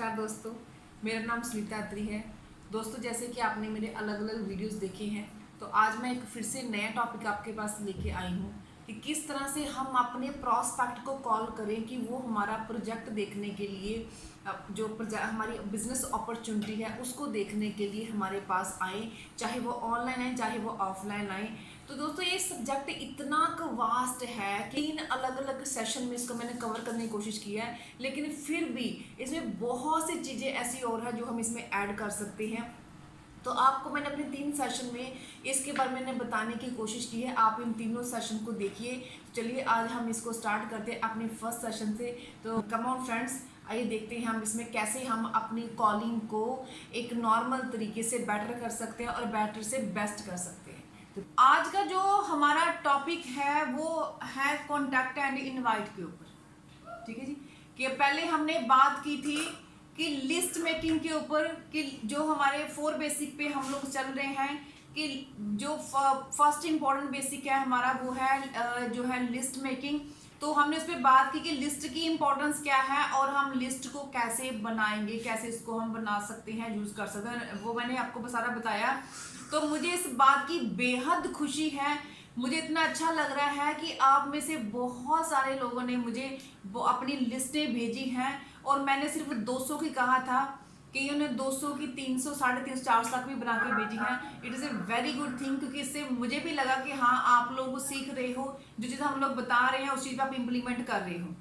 नमस्कार दोस्तों, मेरा नाम स्मिता अत्री है। दोस्तों, जैसे कि आपने मेरे अलग अलग वीडियोस देखे हैं, तो आज मैं एक फिर से नया टॉपिक आपके पास लेके आई हूँ कि किस तरह से हम अपने प्रॉस्पेक्ट को कॉल करें कि वो हमारा प्रोजेक्ट देखने के लिए जो हमारी बिजनेस अपॉर्चुनिटी है उसको देखने के लिए हमारे पास आए, चाहे वो ऑनलाइन आए चाहे वो ऑफलाइन आए। तो दोस्तों, ये सब्जेक्ट इतना वास्ट है कि इन अलग अलग सेशन में इसको मैंने कवर करने की कोशिश की है, लेकिन फिर भी इसमें बहुत सी चीज़ें ऐसी और है जो हम इसमें ऐड कर सकते हैं। तो आपको मैंने अपने 3 सेशन में इसके बारे में मैंने बताने की कोशिश की है। आप इन तीनों सेशन को देखिए। चलिए आज हम इसको स्टार्ट करते हैं अपने फर्स्ट सेशन से। तो कम ऑन फ्रेंड्स, आइए देखते हैं हम इसमें कैसे हम अपनी कॉलिंग को एक नॉर्मल तरीके से बेटर कर सकते हैं और बेटर से बेस्ट कर सकते हैं। तो आज का जो हमारा टॉपिक है वो है कॉन्टैक्ट एंड इनवाइट के ऊपर। ठीक है जी, कि पहले हमने बात की थी कि लिस्ट मेकिंग के ऊपर, कि जो हमारे 4 बेसिक पे हम लोग चल रहे हैं, कि जो फर्स्ट इंपॉर्टेंट बेसिक है हमारा वो है जो है लिस्ट मेकिंग। तो हमने उस पर बात की कि लिस्ट की इंपॉर्टेंस क्या है और हम लिस्ट को कैसे बनाएंगे, कैसे इसको हम बना सकते हैं, यूज कर सकते हैं, वो मैंने आपको सारा बताया। तो मुझे इस बात की बेहद खुशी है, मुझे इतना अच्छा लग रहा है कि आप में से बहुत सारे लोगों ने मुझे वो अपनी लिस्टें भेजी हैं और मैंने सिर्फ 200 की कहा था कि उन्हें 200 की 300, 350, 400 तक भी बना के भेजी हैं। It is a very good thing, क्योंकि इससे मुझे भी लगा कि हाँ, आप लोग सीख रहे हो, जो चीज़ हम लोग बता रहे हैं उस चीज़ पर आप इम्प्लीमेंट कर रहे हो।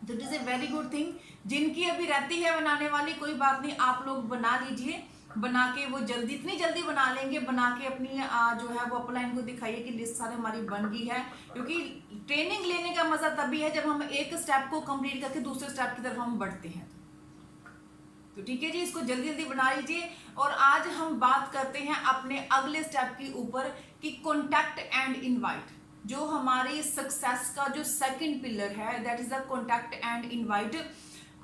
तो it is a very good thing. जिनकी अभी रहती है बनाने वाली, कोई बात नहीं, आप लोग बना लीजिए। बना के वो जल्दी, इतनी जल्दी बना लेंगे, बना के अपनी जो है वो अपलाइन को दिखाइए कि लिस्ट सारी हमारी बन गई है। क्योंकि ट्रेनिंग लेने का मजा तभी है जब हम एक स्टेप को कंप्लीट करके दूसरे स्टेप की तरफ हम बढ़ते हैं। तो ठीक है जी, इसको जल्दी जल्दी बना लीजिए। और आज हम बात करते हैं अपने अगले स्टेप के ऊपर कि कॉन्टैक्ट एंड इनवाइट। जो हमारी सक्सेस का जो सेकंड पिलर है, that is the contact and invite.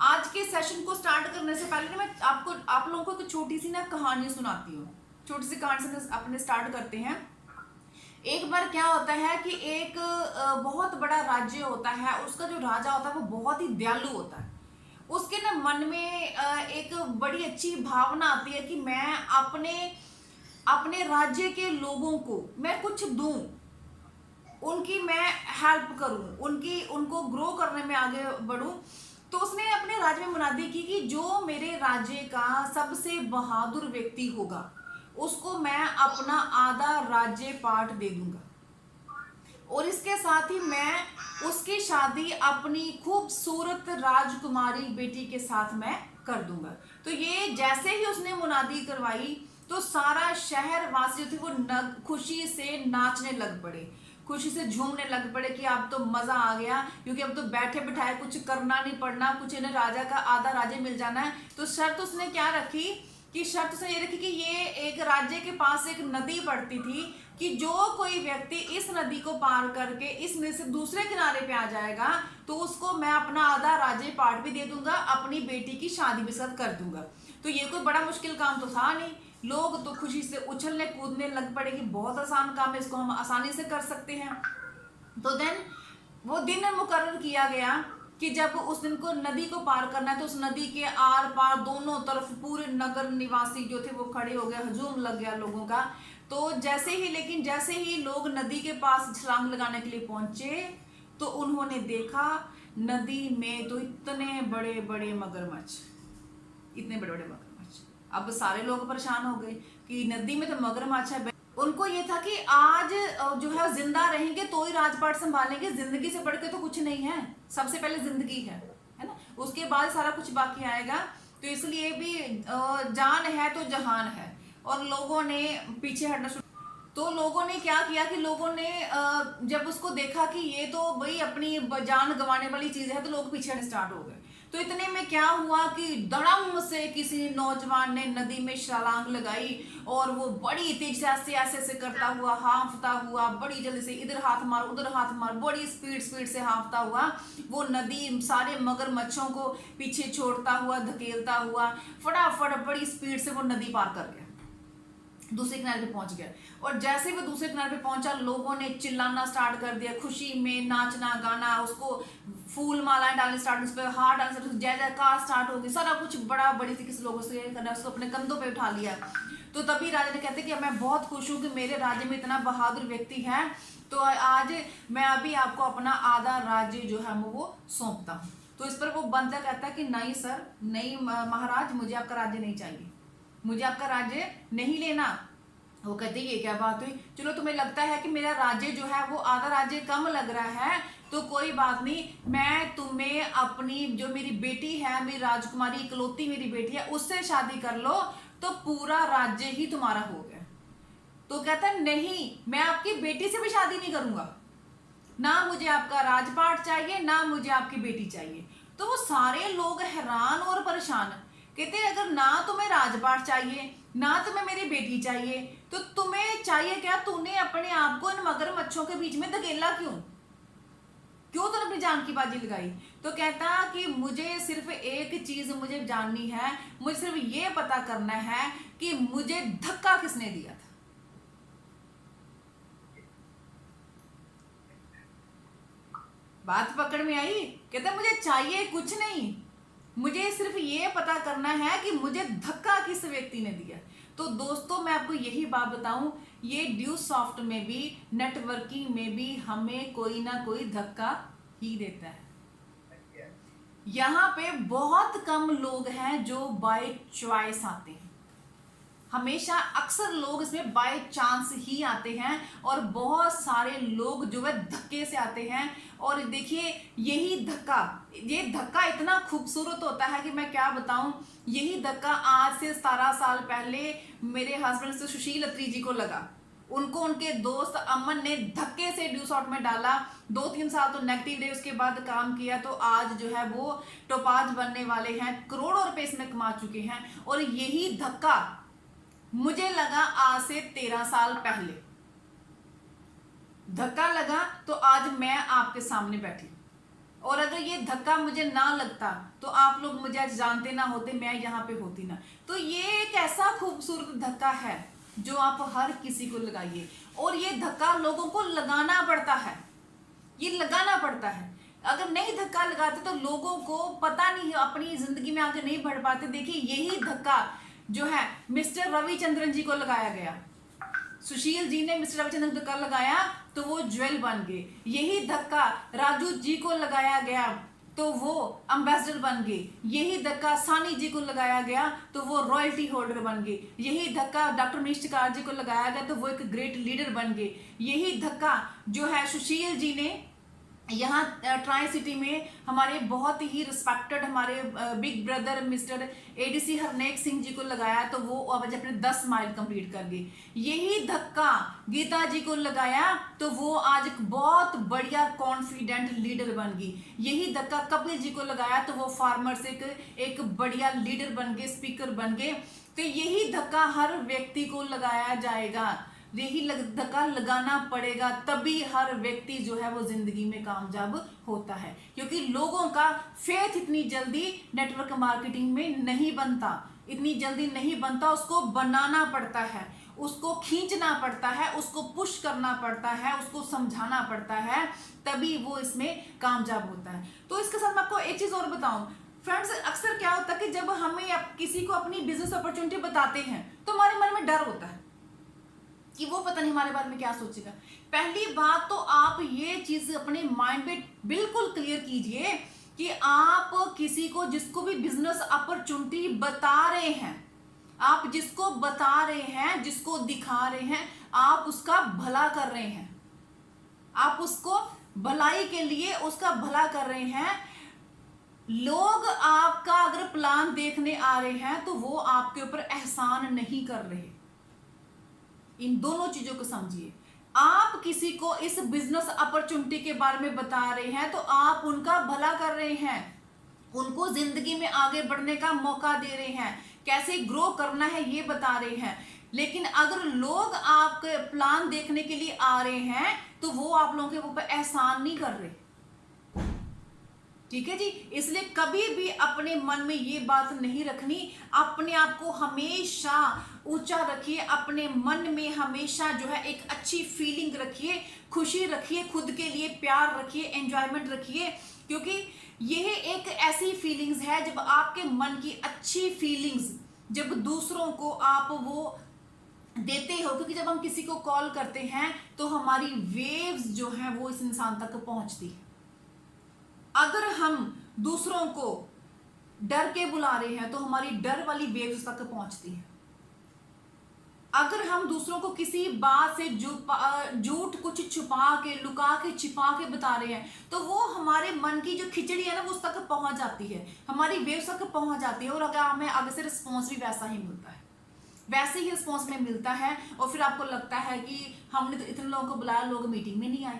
आज के सेशन को स्टार्ट करने से पहले मैं आप लोगों को एक छोटी सी ना कहानी सुनाती हूँ। छोटी सी कहानी से अपने स्टार्ट करते हैं। एक बार क्या होता है कि एक बहुत बड़ा राज्य होता है, उसका जो राजा होता है वो बहुत ही दयालु होता है। उसके ना मन में एक बड़ी अच्छी भावना आती है कि मैं अपने अपने राज्य के लोगों को मैं कुछ दूं, उनकी मैं हेल्प करूं, उनको ग्रो करने में आगे बढ़ूं। तो उसने अपने राज्य में मुनादी की कि जो मेरे राज्य का सबसे बहादुर व्यक्ति होगा उसको मैं अपना आधा राज्य पाठ दे दूंगा, और इसके साथ ही मैं उसकी शादी अपनी खूबसूरत राजकुमारी बेटी के साथ मैं कर दूंगा। तो ये जैसे ही उसने मुनादी करवाई तो सारा शहर वासी जो थे वो खुशी से नाचने लग पड़े, खुशी से झूमने लग पड़े कि अब तो मजा आ गया, क्योंकि अब तो बैठे बिठाए कुछ करना नहीं पड़ना, कुछ इन्हें राजा का आधा राज्य मिल जाना है। तो शर्त उसने क्या रखी कि शर्त उसने ये रखी कि ये एक राज्य के पास एक नदी पड़ती थी कि जो कोई व्यक्ति इस नदी को पार करके इस नदी से दूसरे किनारे पे आ जाएगा तो उसको मैं अपना आधा राज्य पाठ भी दे दूंगा, अपनी बेटी की शादी भी साथ कर दूंगा। तो ये कोई बड़ा मुश्किल काम तो था नहीं, लोग तो खुशी से उछलने कूदने लग पड़े कि बहुत आसान काम है, इसको हम आसानी से कर सकते हैं। तो देन वो दिन मुकर्रर किया गया कि जब उस दिन को नदी को पार करना है तो उस नदी के आर पार दोनों तरफ पूरे नगर निवासी जो थे वो खड़े हो गए, हजूम लग गया लोगों का। तो जैसे ही लोग नदी के पास छलांग लगाने के लिए पहुंचे तो उन्होंने देखा नदी में तो इतने बड़े बड़े मगरमच्छ। अब सारे लोग परेशान हो गए कि नदी में तो मगरमच्छ है। उनको ये था कि आज जो है जिंदा रहेंगे तो ही राजपाट संभालेंगे, जिंदगी से बढ़ के तो कुछ नहीं है, सबसे पहले जिंदगी है ना, उसके बाद सारा कुछ बाकी आएगा। तो इसलिए भी जान है तो जहान है, और लोगों ने पीछे हटना शुरू। तो लोगों ने क्या किया कि लोगों ने जब उसको देखा कि ये तो भाई अपनी जान गंवाने वाली चीज है, तो लोग पीछे हटने स्टार्ट हो गए। तो इतने में क्या हुआ कि धड़म से किसी नौजवान ने नदी में छलांग लगाई और वो बड़ी तेज से ऐसे करता हुआ, हाँफता हुआ, बड़ी जल्दी से इधर हाथ मार उधर हाथ मार, बड़ी स्पीड से हाँफता हुआ वो नदी सारे मगरमच्छों को पीछे छोड़ता हुआ, धकेलता हुआ फटाफट बड़ी स्पीड से वो नदी पार कर गया। दूसरे किनारे पे पहुंच गया। और जैसे वो दूसरे किनारे पे पहुंचा, लोगों ने चिल्लाना स्टार्ट कर दिया, खुशी में नाचना गाना, उसको फूल मालाएं डालनी स्टार्ट, उस पर हार डालने स्टार्ट, जय जयकार स्टार्ट हो गई, सारा कुछ बड़ा बड़ी तरीके से लोगों से करना, उसको अपने कंधों पे उठा लिया। तो तभी राजा ने कहते कि मैं बहुत खुश हूँ कि मेरे राज्य में इतना बहादुर व्यक्ति है, तो आज मैं अभी आपको अपना आधा राज्य जो है वो सौंपता हूँ। तो इस पर वो बंदर कहता है कि नहीं सर, नहीं महाराज, मुझे आपका राज्य नहीं चाहिए, मुझे आपका राज्य नहीं लेना। वो कहते ये क्या बात हुई, चलो तुम्हें लगता है कि मेरा राज्य जो है वो आधा राज्य कम लग रहा है, तो कोई बात नहीं, मैं तुम्हें अपनी जो मेरी बेटी है, मेरी राजकुमारी इकलौती मेरी बेटी है, उससे शादी कर लो तो पूरा राज्य ही तुम्हारा हो गया। तो कहता है नहीं, मैं आपकी बेटी से भी शादी नहीं करूंगा, ना मुझे आपका राजपाट चाहिए, ना मुझे आपकी बेटी चाहिए। तो वो सारे लोग हैरान और परेशान, कहते अगर ना तुम्हें राजपाट चाहिए, ना तुम्हें मेरी बेटी चाहिए, तो तुम्हें चाहिए क्या? तूने अपने आप को इन मगरमच्छों के बीच में धकेला क्यों? क्यों तूने अपनी जान की बाजी लगाई? तो कहता कि मुझे सिर्फ एक चीज मुझे जाननी है, मुझे सिर्फ ये पता करना है कि मुझे धक्का किसने दिया था। बात पकड़ में आई? कहता मुझे चाहिए कुछ नहीं, मुझे सिर्फ ये पता करना है कि मुझे धक्का किस व्यक्ति ने दिया। तो दोस्तों मैं आपको यही बात बताऊं, ये ड्यूसॉफ्ट में भी, नेटवर्किंग में भी हमें कोई ना कोई धक्का ही देता है। यहाँ पे बहुत कम लोग हैं जो बाय चॉइस आते हैं, हमेशा अक्सर लोग इसमें बाय चांस ही आते हैं, और बहुत सारे लोग जो है धक्के से आते हैं। और देखिए यही धक्का, ये धक्का इतना खूबसूरत होता है कि मैं क्या बताऊं। यही धक्का आज से 17 साल पहले मेरे हस्बैंड से सुशील अत्री जी को लगा, उनको उनके दोस्त अमन ने धक्के से ड्यूसॉफ्ट में डाला। 2-3 साल तो नेगेटिव रहे, उसके बाद काम किया, तो आज जो है वो टोपाज बनने वाले हैं, करोड़ों रुपए इसमें कमा चुके हैं। और यही धक्का मुझे लगा आज से 13 साल पहले, धक्का लगा तो आज मैं आपके सामने बैठी। और अगर ये धक्का मुझे ना लगता तो आप लोग मुझे आज जानते ना होते, मैं यहाँ पे होती ना। तो ये एक ऐसा खूबसूरत धक्का है जो आप हर किसी को लगाइए, और ये धक्का लोगों को लगाना पड़ता है, ये लगाना पड़ता है। अगर नहीं धक्का लगाते तो लोगों को पता नहीं, अपनी जिंदगी में आगे नहीं बढ़ पाते। देखिए यही धक्का जो है मिस्टर रविचंद्रन जी को लगाया गया, सुशील जी ने मिस्टर रविचंद्रन को धक्का लगाया तो वो ज्वेल बन गए। यही धक्का राजू जी को लगाया गया तो वो एम्बेसडर बन गए। यही धक्का सानी जी को लगाया गया तो वो रॉयल्टी होल्डर बन गए। यही धक्का डॉक्टर मनीष टिकार जी को लगाया गया तो वो एक ग्रेट लीडर बन गए। यही धक्का जो है सुशील जी ने यहाँ ट्राई सिटी में हमारे बहुत ही रिस्पेक्टेड हमारे big brother mister ADC Harnek Singh ji को लगाया तो वो अब अपने 10 माइल कंप्लीट कर गए। यही धक्का गीता जी को लगाया तो वो आज एक बहुत बढ़िया कॉन्फिडेंट लीडर बन गई। यही धक्का कपिल जी को लगाया तो वो फार्मर से एक बढ़िया लीडर बन गए, स्पीकर बन गए। तो यही धक्का हर व्यक्ति को लगाया जाएगा, यही धक्का लगाना पड़ेगा, तभी हर व्यक्ति जो है वो जिंदगी में कामयाब होता है। क्योंकि लोगों का फेथ इतनी जल्दी नेटवर्क मार्केटिंग में नहीं बनता, इतनी जल्दी नहीं बनता, उसको बनाना पड़ता है, उसको खींचना पड़ता है, उसको पुश करना पड़ता है, उसको समझाना पड़ता है, तभी वो इसमें कामयाब होता है। तो इसके साथ मैं आपको एक चीज और बताऊं फ्रेंड्स, अक्सर क्या होता है कि जब हमें किसी को अपनी बिजनेस अपॉर्चुनिटी बताते हैं तो हमारे मन में डर होता है कि वो पता नहीं हमारे बारे में क्या सोचेगा। पहली बात तो आप ये चीज अपने माइंड पे बिल्कुल क्लियर कीजिए कि आप किसी को, जिसको भी बिजनेस अपॉर्चुनिटी बता रहे हैं, आप जिसको बता रहे हैं, जिसको दिखा रहे हैं, आप उसका भला कर रहे हैं, आप उसको भलाई के लिए उसका भला कर रहे हैं। लोग आपका अगर प्लान देखने आ रहे हैं तो वो आपके ऊपर एहसान नहीं कर रहे। इन दोनों चीजों को समझिए। आप किसी को इस बिजनेस अपॉर्चुनिटी के बारे में बता रहे हैं तो आप उनका भला कर रहे हैं, उनको जिंदगी में आगे बढ़ने का मौका दे रहे हैं, कैसे ग्रो करना है ये बता रहे हैं। लेकिन अगर लोग आपके प्लान देखने के लिए आ रहे हैं तो वो आप लोगों के ऊपर एहसान नहीं कर रहे, ठीक है जी। इसलिए कभी भी अपने मन में ये बात नहीं रखनी, अपने आप को हमेशा ऊंचा रखिए, अपने मन में हमेशा जो है एक अच्छी फीलिंग रखिए, खुशी रखिए, खुद के लिए प्यार रखिए, एंजॉयमेंट रखिए, क्योंकि यह एक ऐसी फीलिंग्स है जब आपके मन की अच्छी फीलिंग्स जब दूसरों को आप वो देते हो, क्योंकि जब हम किसी को कॉल करते हैं तो हमारी वेव्स जो है वो इस इंसान तक पहुंचती है। अगर हम दूसरों को डर के बुला रहे हैं तो हमारी डर वाली वेव्स तक पहुंचती है। अगर हम दूसरों को किसी बात से झूठ कुछ छुपा के, लुका के, छिपा के बता रहे हैं तो वो हमारे मन की जो खिचड़ी है ना वो उस तक पहुंच जाती है, हमारी वेव्स तक पहुंच जाती है, और अगर हमें आगे से रिस्पॉन्स भी वैसा ही मिलता है, वैसे ही रिस्पॉन्स में मिलता है। और फिर आपको लगता है कि हमने तो इतने लोगों को बुलाया, लोग मीटिंग में नहीं आए।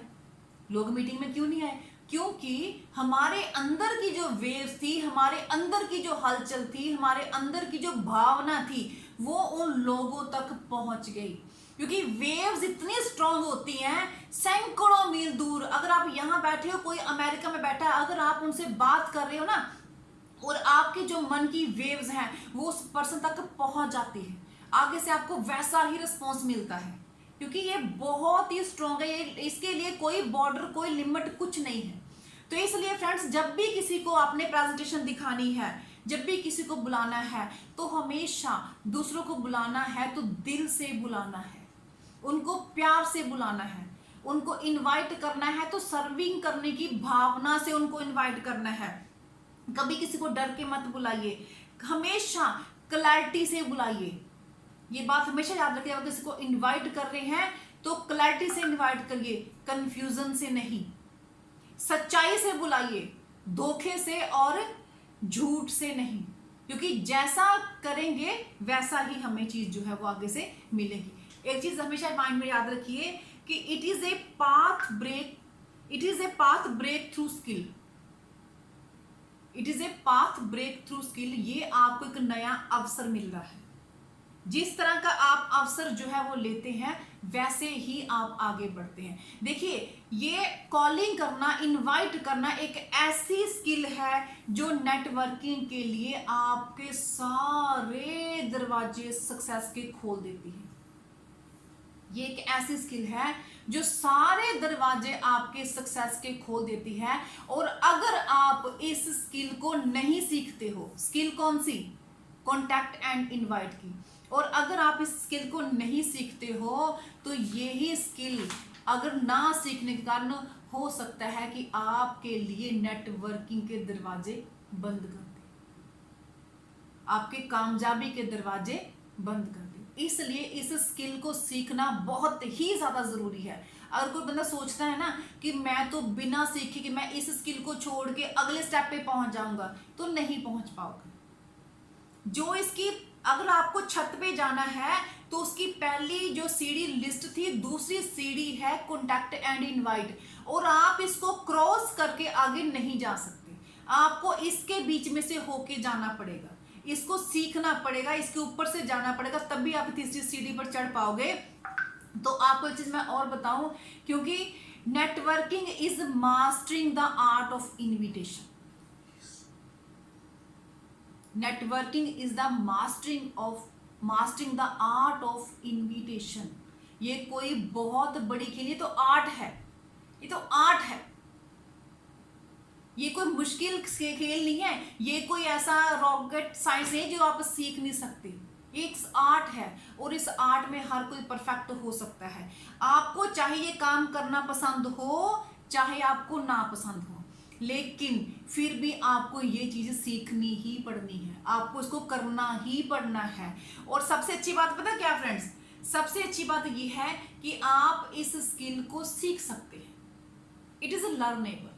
लोग मीटिंग में क्यों नहीं आए? क्योंकि हमारे अंदर की जो वेव्स थी, हमारे अंदर की जो हलचल थी, हमारे अंदर की जो भावना थी वो उन लोगों तक पहुंच गई। क्योंकि वेव्स इतनी स्ट्रांग होती हैं, सैकड़ों मील दूर, अगर आप यहां बैठे हो, कोई अमेरिका में बैठा है, अगर आप उनसे बात कर रहे हो ना, और आपके जो मन की वेव्स हैं वो उस पर्सन तक पहुंच जाती है, आगे से आपको वैसा ही रिस्पॉन्स मिलता है, क्योंकि ये बहुत ही स्ट्रांग है। ये इसके लिए कोई बॉर्डर, कोई लिमिट कुछ नहीं है। तो इसलिए फ्रेंड्स, जब भी किसी को आपने प्रेजेंटेशन दिखानी है, जब भी किसी को बुलाना है, तो हमेशा दूसरों को बुलाना है तो दिल से बुलाना है, उनको प्यार से बुलाना है, उनको इनवाइट करना है तो सर्विंग करने की भावना से उनको इनवाइट करना है। कभी किसी को डर के मत बुलाइए, हमेशा क्लैरिटी से बुलाइए। ये बात हमेशा याद रखिए, अगर किसी को इनवाइट कर रहे हैं तो क्लैरिटी से इनवाइट करिए, कंफ्यूजन से नहीं। सच्चाई से बुलाइए, धोखे से और झूठ से नहीं, क्योंकि जैसा करेंगे वैसा ही हमें चीज जो है वो आगे से मिलेगी। एक चीज हमेशा माइंड में याद रखिए कि it is a path breakthrough skill. It is a path breakthrough skill. ये आपको एक नया अवसर मिल रहा है। जिस तरह का आप अवसर जो है वो लेते हैं वैसे ही आप आगे बढ़ते हैं। देखिए, ये कॉलिंग करना, इनवाइट करना एक ऐसी स्किल है जो नेटवर्किंग के लिए आपके सारे दरवाजे सक्सेस के खोल देती है। ये एक ऐसी स्किल है जो सारे दरवाजे आपके सक्सेस के खोल देती है। और अगर आप इस स्किल को नहीं सीखते हो, स्किल कौन सी? कॉन्टैक्ट एंड इनवाइट की। और अगर आप इस स्किल को नहीं सीखते हो तो यही स्किल अगर ना सीखने के कारण हो सकता है कि आपके लिए नेटवर्किंग के दरवाजे बंद कर दे, आपके कामयाबी के दरवाजे बंद कर दे। इसलिए इस स्किल को सीखना बहुत ही ज्यादा जरूरी है। अगर कोई बंदा सोचता है ना कि मैं तो बिना सीखे कि मैं इस स्किल को छोड़ के अगले स्टेप पे पहुंच जाऊंगा, तो नहीं पहुंच पाओगे। जो इसकी, अगर आपको छत पे जाना है तो उसकी पहली जो सीढ़ी लिस्ट थी, दूसरी सीढ़ी है कॉन्टैक्ट एंड इनवाइट, और आप इसको क्रॉस करके आगे नहीं जा सकते। आपको इसके बीच में से होके जाना पड़ेगा, इसको सीखना पड़ेगा, इसके ऊपर से जाना पड़ेगा, तभी आप तीसरी सीढ़ी पर चढ़ पाओगे। तो आपको एक चीज मैं और बताऊं, क्योंकि networking is mastering the art of invitation. Networking is the mastering the art of invitation. ये कोई बहुत बड़ी खेल, ये तो आर्ट है, ये तो आर्ट है, ये कोई मुश्किल खेल नहीं है, ये कोई ऐसा रॉकेट साइंस है जो आप सीख नहीं सकते। एक आर्ट है और इस आर्ट में हर कोई परफेक्ट हो सकता है। आपको चाहे ये काम करना पसंद हो, चाहे आपको ना पसंद हो, लेकिन फिर भी आपको ये चीज सीखनी ही पड़नी है, आपको इसको करना ही पड़ना है। और सबसे अच्छी बात पता क्या फ्रेंड्स, सबसे अच्छी बात ये है कि आप इस स्किल को सीख सकते हैं। इट इज लर्नेबल,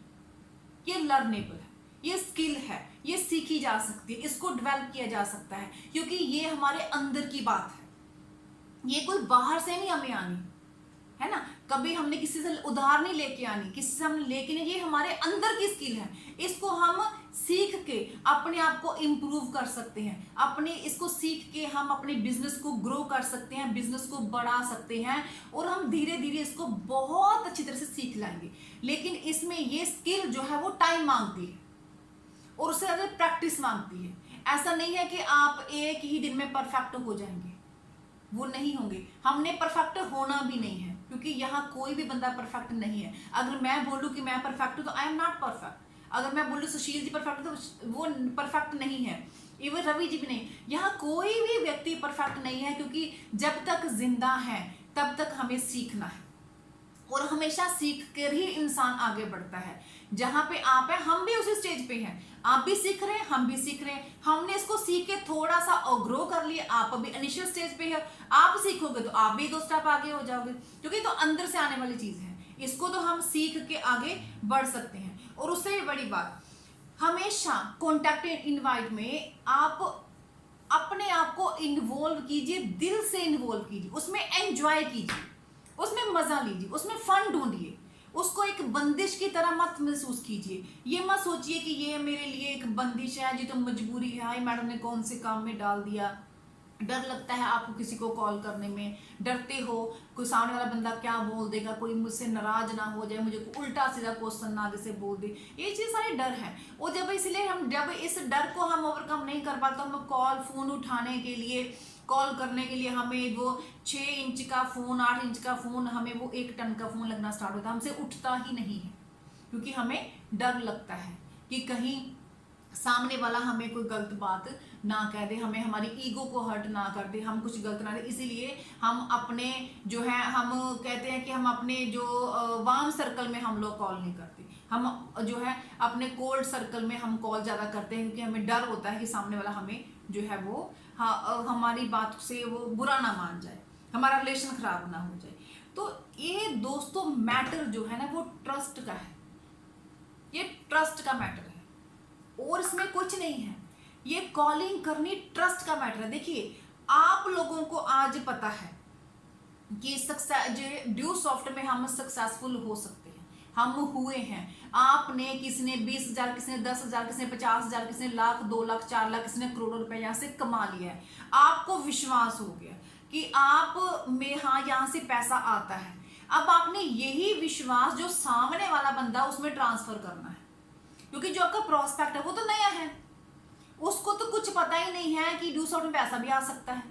ये लर्नेबल है, ये स्किल है, ये सीखी जा सकती है, इसको डेवलप किया जा सकता है, क्योंकि ये हमारे अंदर की बात है। ये कोई बाहर से नहीं हमें आनी है ना, कभी हमने किसी से उधार नहीं लेके आनी, किसी से हमने लेके नहीं, ये हमारे अंदर की स्किल है। इसको हम सीख के अपने आप को इम्प्रूव कर सकते हैं, अपने इसको सीख के हम अपने बिजनेस को ग्रो कर सकते हैं, बिजनेस को बढ़ा सकते हैं, और हम धीरे धीरे इसको बहुत अच्छी तरह से सीख लाएंगे। लेकिन इसमें ये स्किल जो है वो टाइम मांगती है। और उससे ज़्यादा प्रैक्टिस मांगती है। ऐसा नहीं है कि आप एक ही दिन में परफेक्ट हो जाएंगे, वो नहीं होंगे। हमने परफेक्ट होना भी नहीं है, क्योंकि यहाँ कोई भी बंदा परफेक्ट नहीं है। अगर मैं बोलूँ कि मैं परफेक्ट हूँ तो आई एम नॉट परफेक्ट। अगर मैं बोलूँ सुशील जी परफेक्ट तो वो परफेक्ट नहीं है, इवन रवि जी भी नहीं। यहाँ कोई भी व्यक्ति परफेक्ट नहीं है, क्योंकि जब तक जिंदा है तब तक हमें सीखना है, और हमेशा सीख कर ही इंसान आगे बढ़ता है। जहां पे आप है, हम भी उसी स्टेज पे हैं, आप भी सीख रहे हैं, हम भी सीख रहे हैं। हमने इसको सीख के थोड़ा सा ग्रो कर लिया, आप अभी इनिशियल स्टेज पे है। आप सीखोगे तो आप भी 2 स्टेप आगे हो जाओगे, क्योंकि तो अंदर से आने वाली चीज है। इसको तो हम सीख के आगे बढ़ सकते हैं। और उससे भी बड़ी बात, हमेशा कॉन्टैक्ट इनवाइट में आप अपने आप को इन्वॉल्व कीजिए, दिल से इन्वॉल्व कीजिए, उसमें एंजॉय कीजिए, उसमें मजा लीजिए, उसमें फन ढूंढिए। उसको एक बंदिश की तरह मत महसूस कीजिए। ये मत सोचिए कि ये मेरे लिए एक बंदिश है जी, तो मजबूरी है, हाय मैडम ने कौन से काम में डाल दिया। डर लगता है आपको किसी को कॉल करने में, डरते हो कोई सामने वाला बंदा क्या बोल देगा, कोई मुझसे नाराज ना हो जाए, मुझे उल्टा सीधा क्वेश्चन ना जैसे बोल दे। ये चीज़ सारे डर है। और जब इसलिए हम जब इस डर को हम ओवरकम नहीं कर पाते, हम कॉल फोन उठाने के लिए, कॉल करने के लिए हमें वो 6 इंच का फ़ोन, 8 इंच का फ़ोन, हमें वो 1 टन का फ़ोन लगना स्टार्ट होता है, हमसे उठता ही नहीं है, क्योंकि हमें डर लगता है कि कहीं सामने वाला हमें कोई गलत बात ना कह दे, हमें हमारी ईगो को हर्ट ना कर दे, हम कुछ गलत ना दे। इसीलिए हम अपने जो है, हम कहते हैं कि हम अपने जो वार्म सर्कल में हम लोग कॉल नहीं करते, हम जो है अपने कोल्ड सर्कल में हम कॉल ज़्यादा करते हैं, क्योंकि हमें डर होता है कि सामने वाला हमें जो है वो हमारी बात से वो बुरा ना मान जाए, हमारा रिलेशन खराब ना हो जाए। तो ये दोस्तों मैटर जो है ना वो ट्रस्ट का है, ये ट्रस्ट का मैटर है, और इसमें कुछ नहीं है। ये कॉलिंग करनी ट्रस्ट का मैटर है। देखिए आप लोगों को आज पता है कि सक्सेस ड्यू सॉफ्ट में हम सक्सेसफुल हो सकते हैं, हम हुए हैं। आपने किसी ने 20,000, किसी ने 10,000, किसी ने 50,000, किसी ने लाख, 2 लाख, 4 लाख, किसी ने करोड़ों रुपए यहाँ से कमा लिया है। आपको विश्वास हो गया कि आप में हाँ यहाँ से पैसा आता है। अब आपने यही विश्वास जो सामने वाला बंदा उसमें ट्रांसफर करना है, क्योंकि जो आपका प्रोस्पेक्ट है वो तो नया है, उसको तो कुछ पता ही नहीं है कि ड्यू सॉफ्ट में पैसा भी आ सकता है,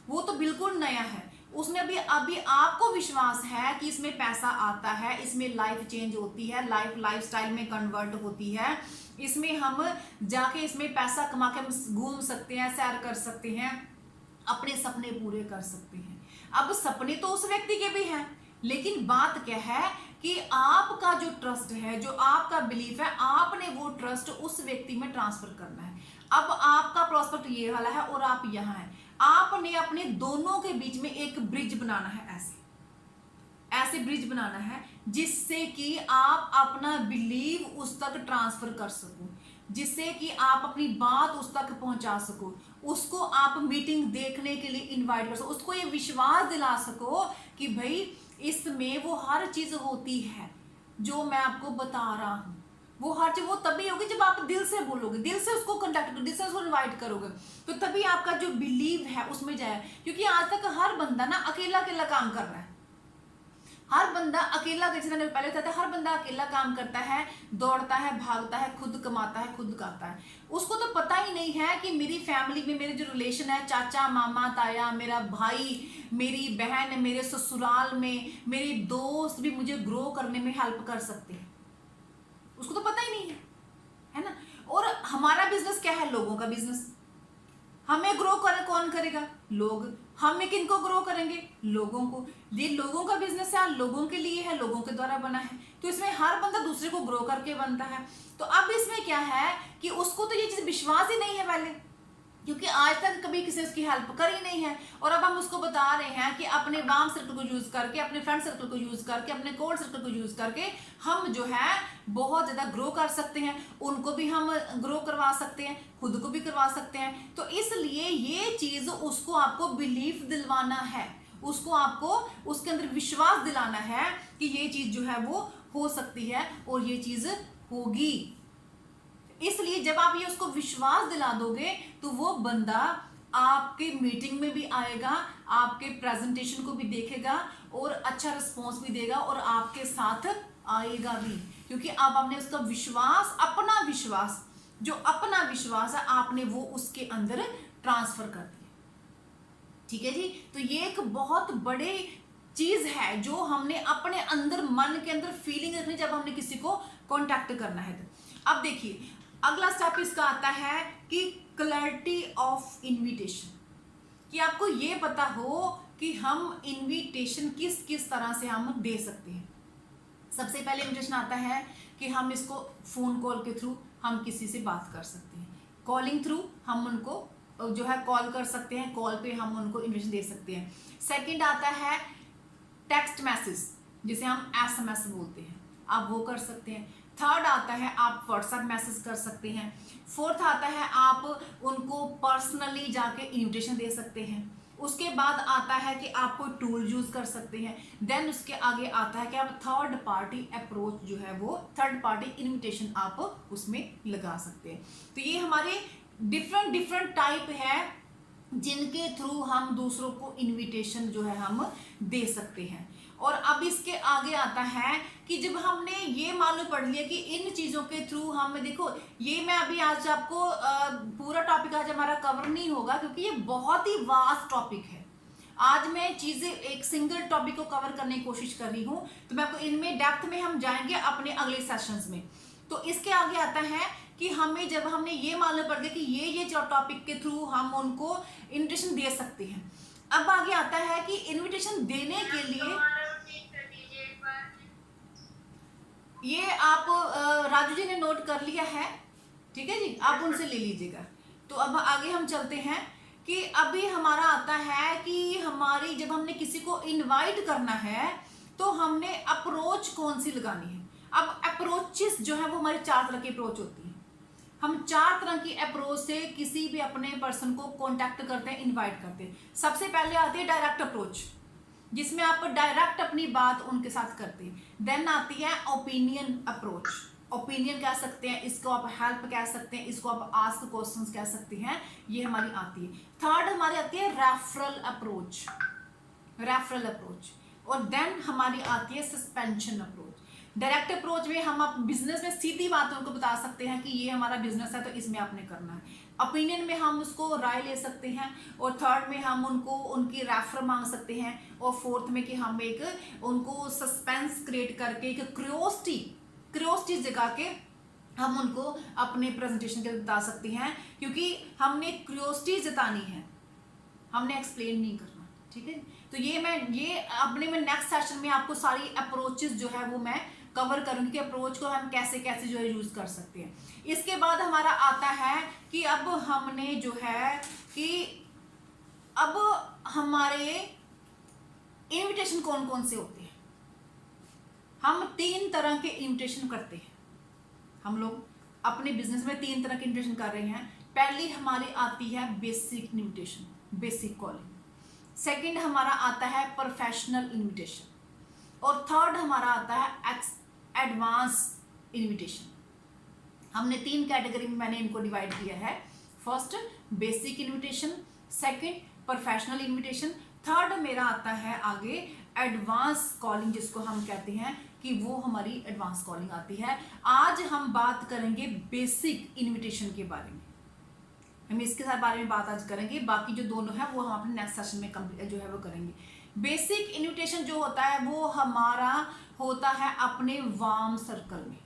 वो तो बिल्कुल नया है। उसने अभी आपको विश्वास है कि इसमें पैसा आता है, इसमें लाइफ चेंज होती है, लाइफस्टाइल में कन्वर्ट होती है, इसमें हम जाके इसमें पैसा कमा के हम घूम सकते हैं, सैर कर सकते हैं, अपने सपने पूरे कर सकते हैं। अब सपने तो उस व्यक्ति के भी हैं, लेकिन बात क्या है कि आपका जो ट्रस्ट है, जो आपका बिलीफ है, आपने वो ट्रस्ट उस व्यक्ति में ट्रांसफर करना है। अब आपका प्रोस्पेक्ट ये वाला है और आप यहाँ हैं, आपने अपने दोनों के बीच में एक ब्रिज बनाना है, ऐसे ब्रिज बनाना है जिससे कि आप अपना बिलीव उस तक ट्रांसफर कर सको, जिससे कि आप अपनी बात उस तक पहुंचा सको, उसको आप मीटिंग देखने के लिए इनवाइट कर सको, उसको ये विश्वास दिला सको कि भाई इसमें वो हर चीज होती है जो मैं आपको बता रहा हूं। वो हर चीज वो तभी होगी जब आप दिल से बोलोगे, दिल से उसको कंटेक्ट करोगे, दिल से उसको इनवाइट करोगे, तो तभी आपका जो बिलीव है उसमें जाए। क्योंकि आज तक हर बंदा ना अकेला अकेला काम कर रहा है, हर बंदा अकेला, जैसे मैंने पहले बताया था, हर बंदा अकेला काम करता है, दौड़ता है, भागता है, खुद कमाता है, खुद खाता है। उसको तो पता ही नहीं है कि मेरी फैमिली में मेरे जो रिलेशन है, चाचा, मामा, ताया, मेरा भाई, मेरी बहन, मेरे ससुराल में मेरे दोस्त भी मुझे ग्रो करने में हेल्प कर सकते हैं, उसको तो पता ही नहीं है ना। और हमारा बिजनेस क्या है? लोगों का बिजनेस। हमें ग्रो कर कौन करेगा? लोग। हमें किनको ग्रो करेंगे? लोगों को। ये लोगों का बिजनेस है, लोगों के लिए है, लोगों के द्वारा बना है, तो इसमें हर बंदा दूसरे को ग्रो करके बनता है। तो अब इसमें क्या है कि उसको तो ये चीज विश्वास ही नहीं है पहले, क्योंकि आज तक कभी किसी उसकी हेल्प करी नहीं है। और अब हम उसको बता रहे हैं कि अपने वार्म सर्कल को यूज करके, अपने फ्रेंड सर्कल को यूज करके, अपने कोल्ड सर्कल को यूज करके हम जो है बहुत ज्यादा ग्रो कर सकते हैं, उनको भी हम ग्रो करवा सकते हैं, खुद को भी करवा सकते हैं। तो इसलिए ये चीज उसको आपको बिलीफ दिलवाना है, उसको आपको उसके अंदर विश्वास दिलाना है कि ये चीज जो है वो हो सकती है और ये चीज होगी। इसलिए जब आप ये उसको विश्वास दिला दोगे तो वो बंदा आपके मीटिंग में भी आएगा, आपके प्रेजेंटेशन को भी देखेगा और अच्छा रिस्पॉन्स भी देगा और आपके साथ आएगा भी, क्योंकि अब आपने उसका विश्वास, अपना विश्वास जो अपना विश्वास है आपने वो उसके अंदर ट्रांसफर कर दिया। ठीक है जी, तो ये एक बहुत बड़े चीज है जो हमने अपने अंदर मन के अंदर फीलिंग रखनी जब हमने किसी को कांटेक्ट करना है। तो अब देखिए अगला स्टेप इसका आता है कि क्लैरिटी ऑफ इनविटेशन, कि आपको ये पता हो कि हम इनविटेशन किस किस तरह से हम दे सकते हैं। सबसे पहले इनविटेशन आता है कि हम इसको फोन कॉल के थ्रू हम किसी से बात कर सकते हैं, कॉलिंग थ्रू हम उनको जो है कॉल कर सकते हैं, कॉल पे हम उनको इनविटेशन दे सकते हैं। सेकंड आता है टेक्स्ट मैसेज, जिसे हम एसएमएस बोलते हैं, आप वो कर सकते हैं। थर्ड आता है आप व्हाट्सएप मैसेज कर सकते हैं। फोर्थ आता है आप उनको पर्सनली जाके इनविटेशन दे सकते हैं। उसके बाद आता है कि आप कोई टूल यूज कर सकते हैं। देन उसके आगे आता है कि आप थर्ड पार्टी अप्रोच जो है वो थर्ड पार्टी इनविटेशन आप उसमें लगा सकते हैं। तो ये हमारे डिफरेंट डिफरेंट टाइप है जिनके थ्रू हम दूसरों को इनविटेशन जो है हम दे सकते हैं। और अब इसके आगे आता है कि जब हमने ये मालूम पड़ लिया कि इन चीज़ों के थ्रू हम देखो, ये मैं अभी आज आपको पूरा टॉपिक आज हमारा कवर नहीं होगा क्योंकि ये बहुत ही वास्ट टॉपिक है। आज मैं चीज़ें एक सिंगल टॉपिक को कवर करने की कोशिश कर रही हूँ, तो मैं आपको इनमें डेप्थ में हम जाएंगे अपने अगले सेशंस में। तो इसके आगे आता है कि हमें जब हमने ये मालूम पड़ गया कि ये टॉपिक के थ्रू हम उनको इनविटेशन दे सकते हैं, अब आगे आता है कि इनविटेशन देने के लिए ये आप राजू जी ने नोट कर लिया है, ठीक है जी, आप उनसे ले लीजिएगा। तो अब आगे हम चलते हैं कि अभी हमारा आता है कि हमारी जब हमने किसी को इनवाइट करना है तो हमने अप्रोच कौन सी लगानी है। अब अप्रोचेस जो है वो हमारी 4 तरह की अप्रोच होती है। हम 4 तरह की अप्रोच से किसी भी अपने पर्सन को कांटेक्ट करते हैं, इनवाइट करते हैं। सबसे पहले आती है डायरेक्ट अप्रोच, जिसमें आप डायरेक्ट अपनी बात उनके साथ करते हैं। देन आती है ओपिनियन अप्रोच, ओपिनियन कह सकते हैं इसको, आप हेल्प कह सकते हैं इसको, आप आस्क क्वेश्चंस कह सकते हैं, ये हमारी आती है। थर्ड हमारी आती है रेफरल अप्रोच, रेफरल अप्रोच। और देन हमारी आती है सस्पेंशन अप्रोच। डायरेक्ट अप्रोच में हम आप बिजनेस में सीधी बात उनको बता सकते हैं कि ये हमारा बिजनेस है तो इसमें आपने करना है। ओपिनियन में हम उसको राय ले सकते हैं। और थर्ड में हम उनको उनकी रेफर मांग सकते हैं। और फोर्थ में कि हम एक उनको सस्पेंस क्रिएट करके एक क्रियोसिटी जगा के हम उनको अपने प्रेजेंटेशन के बता सकते हैं, क्योंकि हमने क्रियोसिटी जतानी है, हमने एक्सप्लेन नहीं करना। ठीक है, तो ये अपने में नेक्स्ट सेशन में आपको सारी अप्रोचेस जो है वो मैं कवर करूंगी कि अप्रोच को हम कैसे कैसे जो है यूज कर सकते हैं। इसके बाद हमारा आता है कि अब हमने जो है कि अब हमारे इनविटेशन कौन कौन से होते हैं। हम 3 तरह के इनविटेशन करते हैं। हम लोग अपने बिजनेस में 3 तरह के इनविटेशन कर रहे हैं। पहली हमारी आती है basic invitation, basic calling. Second हमारा आता है प्रोफेशनल इनविटेशन। और थर्ड हमारा आता है एडवांस इनविटेशन। हमने 3 कैटेगरी में मैंने इनको डिवाइड किया है। First basic invitation, second professional invitation, third मेरा आता है आगे एडवांस कॉलिंग, जिसको हम कहते हैं कि वो हमारी एडवांस कॉलिंग आती है। आज हम बात करेंगे बेसिक इनविटेशन के बारे में, हम इसके साथ बारे में बात आज करेंगे। बाकी जो दोनों है वो हम अपने नेक्स्ट सेशन में जो है वो करेंगे। बेसिक इनविटेशन जो होता है वो हमारा होता है अपने वार्म सर्कल में।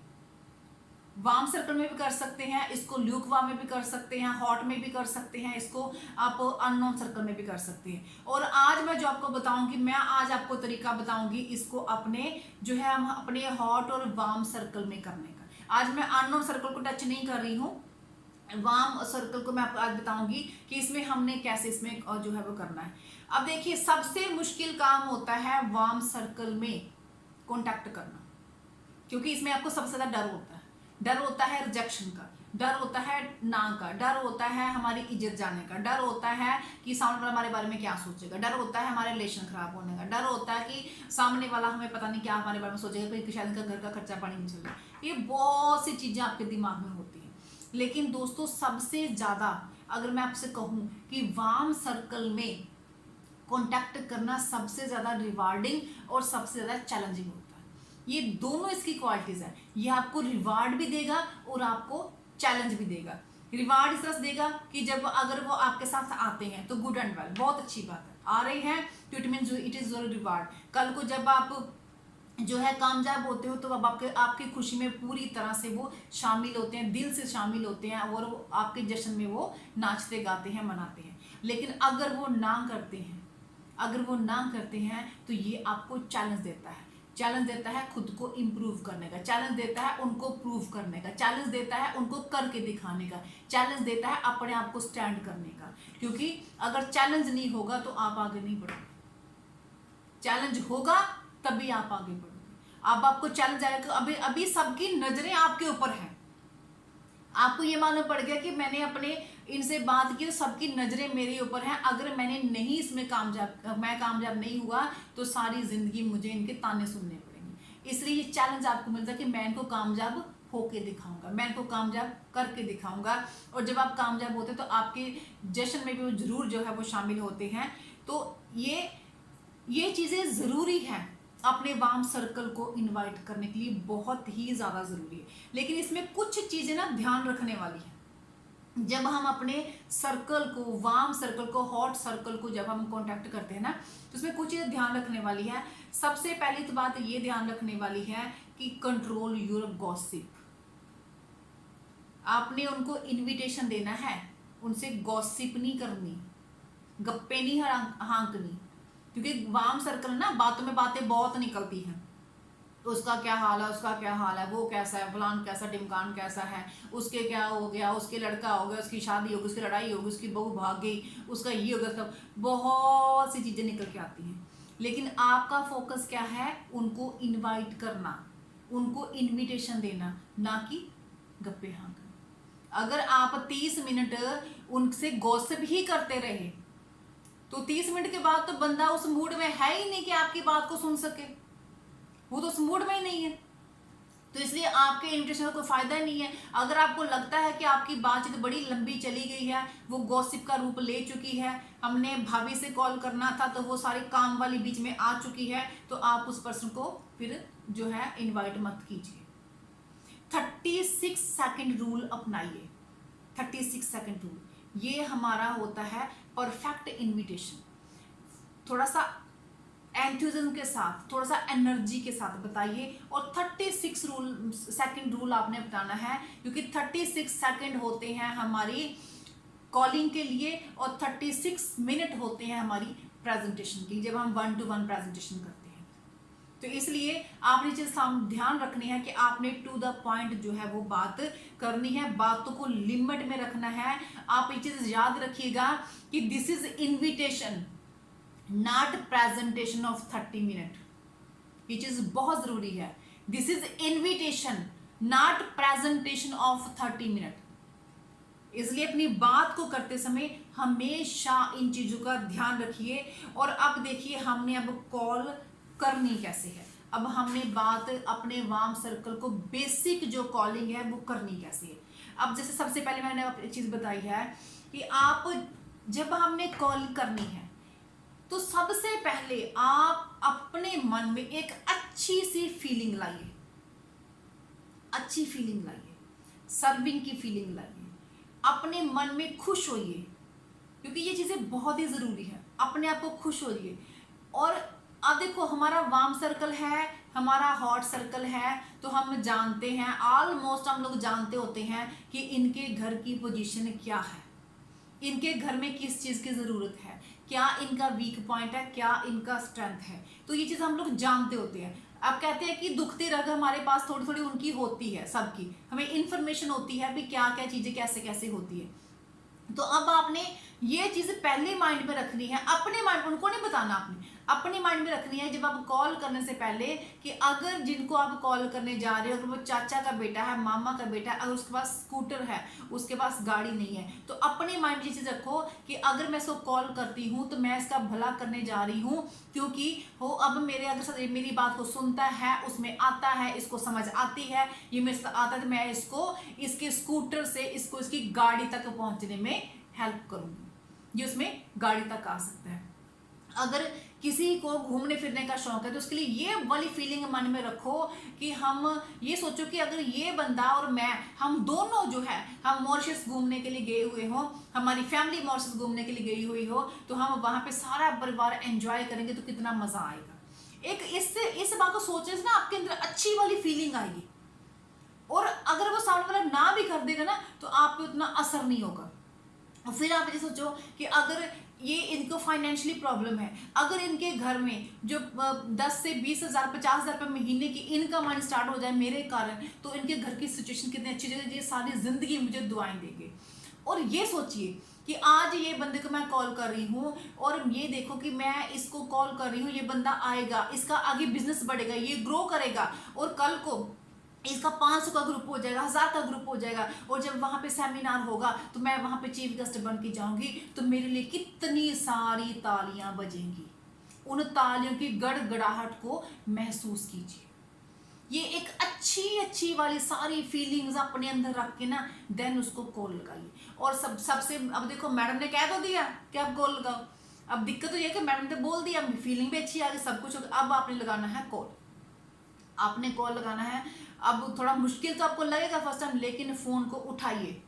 वार्म सर्कल में भी कर सकते हैं इसको, ल्यूक वार्म में भी कर सकते हैं, हॉट में भी कर सकते हैं इसको, आप अननोन सर्कल में भी कर सकते हैं। और आज मैं जो आपको बताऊंगी, मैं आज आपको तरीका बताऊंगी इसको अपने जो है हम अपने हॉट और वार्म सर्कल में करने का। आज मैं अननोन सर्कल को टच नहीं कर रही हूँ, वार्म सर्कल को मैं आपको आज बताऊंगी कि इसमें हमने कैसे इसमें जो है वो करना है। अब देखिए सबसे मुश्किल काम होता है वार्म सर्कल में कांटेक्ट करना, क्योंकि इसमें आपको सबसे ज्यादा डर होता है रिजेक्शन का, डर होता है ना का, डर होता है हमारी इज्जत जाने का, डर होता है कि सामने वाला हमारे बारे में क्या सोचेगा, डर होता है हमारे रिलेशन खराब होने का, डर होता है कि सामने वाला हमें पता नहीं क्या हमारे बारे में सोचेगा, कि शायद इनका घर का खर्चा पानी नहीं चल रहा। ये बहुत सी चीजें आपके दिमाग में होती हैं। लेकिन दोस्तों सबसे ज्यादा अगर मैं आपसे कहूं कि वार्म सर्कल में कांटेक्ट करना सबसे ज्यादा रिवार्डिंग और सबसे ज्यादा चैलेंजिंग होता है। ये दोनों इसकी क्वालिटीज है, ये आपको रिवार्ड भी देगा और आपको चैलेंज भी देगा। रिवार्ड इस तरह से देगा कि जब अगर वो आपके साथ आते हैं तो गुड एंड वेल, बहुत अच्छी बात है, आ रहे हैं तो it means it is your reward. कल को जब आप जो है कामयाब होते हो तो अब आपकी खुशी में पूरी तरह से वो शामिल होते हैं, दिल से शामिल होते हैं और वो आपके जश्न में वो नाचते गाते हैं, मनाते हैं। लेकिन अगर वो ना करते हैं तो ये आपको चैलेंज देता है, चैलेंज देता है खुद को इम्प्रूव करने का, चैलेंज देता है उनको प्रूव करने का, चैलेंज देता है उनको करके दिखाने का, चैलेंज देता है अपने आप को स्टैंड करने का। क्योंकि अगर चैलेंज नहीं होगा तो आप आगे नहीं बढ़ोगे, चैलेंज होगा तभी आप आगे बढ़ोगे। अब आपको चैलेंज आएगा तो अभी सबकी नजरें आपके ऊपर हैं, आपको ये मालूम पड़ गया कि मैंने अपने इनसे बात की तो सबकी नजरें मेरे ऊपर हैं, अगर मैंने नहीं इसमें कामयाब नहीं हुआ तो सारी जिंदगी मुझे इनके ताने सुनने पड़ेंगे। इसलिए ये चैलेंज आपको मिलता है कि मैं इनको कामयाब होके दिखाऊंगा, मैं इनको कामयाब करके दिखाऊंगा। और जब आप कामयाब होते तो आपके जश्न में भी वो जरूर जो है वो शामिल होते हैं। तो ये चीजें जरूरी हैं अपने वार्म सर्कल को इनवाइट करने के लिए, बहुत ही ज़्यादा ज़रूरी है। लेकिन इसमें कुछ चीज़ें ना ध्यान रखने वाली है। जब हम अपने सर्कल को, वार्म सर्कल को, हॉट सर्कल को जब हम कांटेक्ट करते हैं ना तो उसमें कुछ चीज़ें ध्यान रखने वाली है। सबसे पहली तो बात ये ध्यान रखने वाली है कि कंट्रोल योर गॉसिप। आपने उनको इन्विटेशन देना है, उनसे गॉसिप नहीं करनी, गप्पे नहीं हाँकनी। क्योंकि वार्म सर्कल ना बातों में बातें बहुत निकलती हैं, उसका क्या हाल है, उसका क्या हाल है, वो कैसा है, फलान कैसा, ढिमकान कैसा है, उसके क्या हो गया, उसके लड़का हो गया, उसकी शादी होगी, उसकी लड़ाई होगी, उसकी बहू भाग गई, उसका ये हो गया, सब बहुत सी चीज़ें निकल के आती हैं। लेकिन आपका फोकस क्या है, उनको इनवाइट करना, उनको इनविटेशन देना, ना कि गप्पे हाँकना। अगर आप 30 मिनट उनसे गॉसिप ही करते रहे तो 30 मिनट के बाद तो बंदा उस मूड में है ही नहीं कि आपकी बात को सुन सके, वो तो उस मूड में ही नहीं है। तो इसलिए आपके इन्विटेशन का कोई फायदा ही नहीं है। अगर आपको लगता है कि आपकी बातचीत बड़ी लंबी चली गई है, वो गॉसिप का रूप ले चुकी है, हमने भाभी से कॉल करना था तो वो सारी काम वाली बीच में आ चुकी है, तो आप उस पर्सन को फिर जो है इनवाइट मत कीजिए। 36 सेकंड रूल अपनाइए। 36 सेकंड रूल ये हमारा होता है परफेक्ट इनविटेशन। थोड़ा सा एंथुजिज्म के साथ, थोड़ा सा एनर्जी के साथ बताइए। और 36 सेकंड रूल आपने बताना है, क्योंकि 36 सेकंड होते हैं हमारी कॉलिंग के लिए और 36 मिनट होते हैं हमारी प्रेजेंटेशन के लिए, जब हम 1-to-1 प्रेजेंटेशन करते हैं। तो इसलिए आपने चीज ध्यान रखनी है कि आपने टू द पॉइंट जो है वो बात करनी है, बातों को लिमिट में रखना है। आप ये चीज याद रखिएगा कि this is invitation, not presentation of 30 minute. ये चीज बहुत जरूरी है। This is invitation, not presentation of 30 minute. इसलिए अपनी बात को करते समय हमेशा इन चीजों का ध्यान रखिए। और अब देखिए हमने अब कॉल करनी कैसे है, अब हमने बात अपने वार्म सर्कल को, बेसिक जो कॉलिंग है वो करनी कैसे है। अब जैसे सबसे पहले मैंने अपनी चीज बताई है कि आप जब हमने कॉल करनी है तो सबसे पहले आप अपने मन में एक अच्छी सी फीलिंग लाइए, अच्छी फीलिंग लाइए, सर्विंग की फीलिंग लाइए, अपने मन में खुश होइए, क्योंकि ये चीजें बहुत ही जरूरी है। अपने आप को खुश होइए। और अब देखो हमारा वार्म सर्कल है, हमारा हॉट सर्कल है, तो हम जानते हैं, ऑलमोस्ट हम लोग जानते होते हैं कि इनके घर की पोजीशन क्या है, इनके घर में किस चीज़ की ज़रूरत है, क्या इनका वीक पॉइंट है, क्या इनका स्ट्रेंथ है। तो ये चीज़ हम लोग जानते होते हैं। अब कहते हैं कि दुखती रग हमारे पास थोड़ी थोड़ी उनकी होती है, सबकी हमें इन्फॉर्मेशन होती है भी क्या क्या चीज़ें कैसे कैसे होती है। तो अब आपने ये चीज़ पहले माइंड में रखनी है, अपने माइंड, उनको नहीं बताना, आपने अपने माइंड में रखनी है जब आप कॉल करने से पहले कि अगर जिनको आप कॉल करने जा रहे हो, अगर वो चाचा का बेटा है, मामा का बेटा है, अगर उसके पास स्कूटर है, उसके पास गाड़ी नहीं है, तो अपने माइंड में ये चीज़ रखो कि अगर मैं इसको कॉल करती हूँ तो मैं इसका भला करने जा रही हूँ, क्योंकि वो अब मेरे अगर मेरी बात को सुनता है, उसमें आता है, इसको समझ आती है, ये मेरे साथ आता है, तो मैं इसको इसके स्कूटर से इसको इसकी गाड़ी तक पहुँचने में हेल्प करूँगी, ये उसमें गाड़ी तक आ सकता है। अगर किसी को घूमने फिरने का शौक है तो उसके लिए ये वाली फीलिंग मन में रखो कि हम ये सोचो कि अगर ये बंदा और मैं, हम दोनों जो है, हम मॉरिशस घूमने के लिए गए हुए हो, हमारी फैमिली मॉरिशस घूमने के लिए गई हुई हो, तो हम वहां पे सारा परिवार एंजॉय करेंगे तो कितना मजा आएगा। एक इससे इस बात को सोचने से ना आपके अंदर अच्छी वाली फीलिंग आएगी। और अगर वो सामने वाला ना भी कर देगा ना तो आप पे उतना असर नहीं होगा। और फिर आप ये सोचो कि अगर ये इनको फाइनेंशियली प्रॉब्लम है, अगर इनके घर में जो 10 से 20,000 50,000 रुपये महीने की इनकम आनी स्टार्ट हो जाए मेरे कारण, तो इनके घर की सिचुएशन कितनी अच्छी जगह, ये सारी जिंदगी मुझे दुआएं देंगे। और ये सोचिए कि आज ये बंदे को मैं कॉल कर रही हूँ और ये देखो कि मैं इसको कॉल कर रही हूँ, ये बंदा आएगा, इसका आगे बिजनेस बढ़ेगा, ये ग्रो करेगा, और कल को इसका 500 का ग्रुप हो जाएगा, 1000 का ग्रुप हो जाएगा, और जब वहां पे सेमिनार होगा तो मैं वहां पे चीफ गेस्ट बन के जाऊंगी, तो मेरे लिए कितनी सारी तालियां बजेंगी। उन तालियों की गड़गड़ाहट को महसूस कीजिए। ये एक अच्छी अच्छी वाली सारी फीलिंग्स अपने अंदर रख के ना देन उसको कॉल लगाइए। और सबसे अब देखो, मैडम ने कह तो दिया कि आप कॉल लगाओ। अब दिक्कत तो ये कि मैडम ने बोल दिया, फीलिंग भी अच्छी आ गई, सब कुछ, अब आपने लगाना है कॉल, आपने कॉल लगाना है। अब थोड़ा मुश्किल तो आपको लगेगा फर्स्ट टाइम, लेकिन फोन को उठाइए,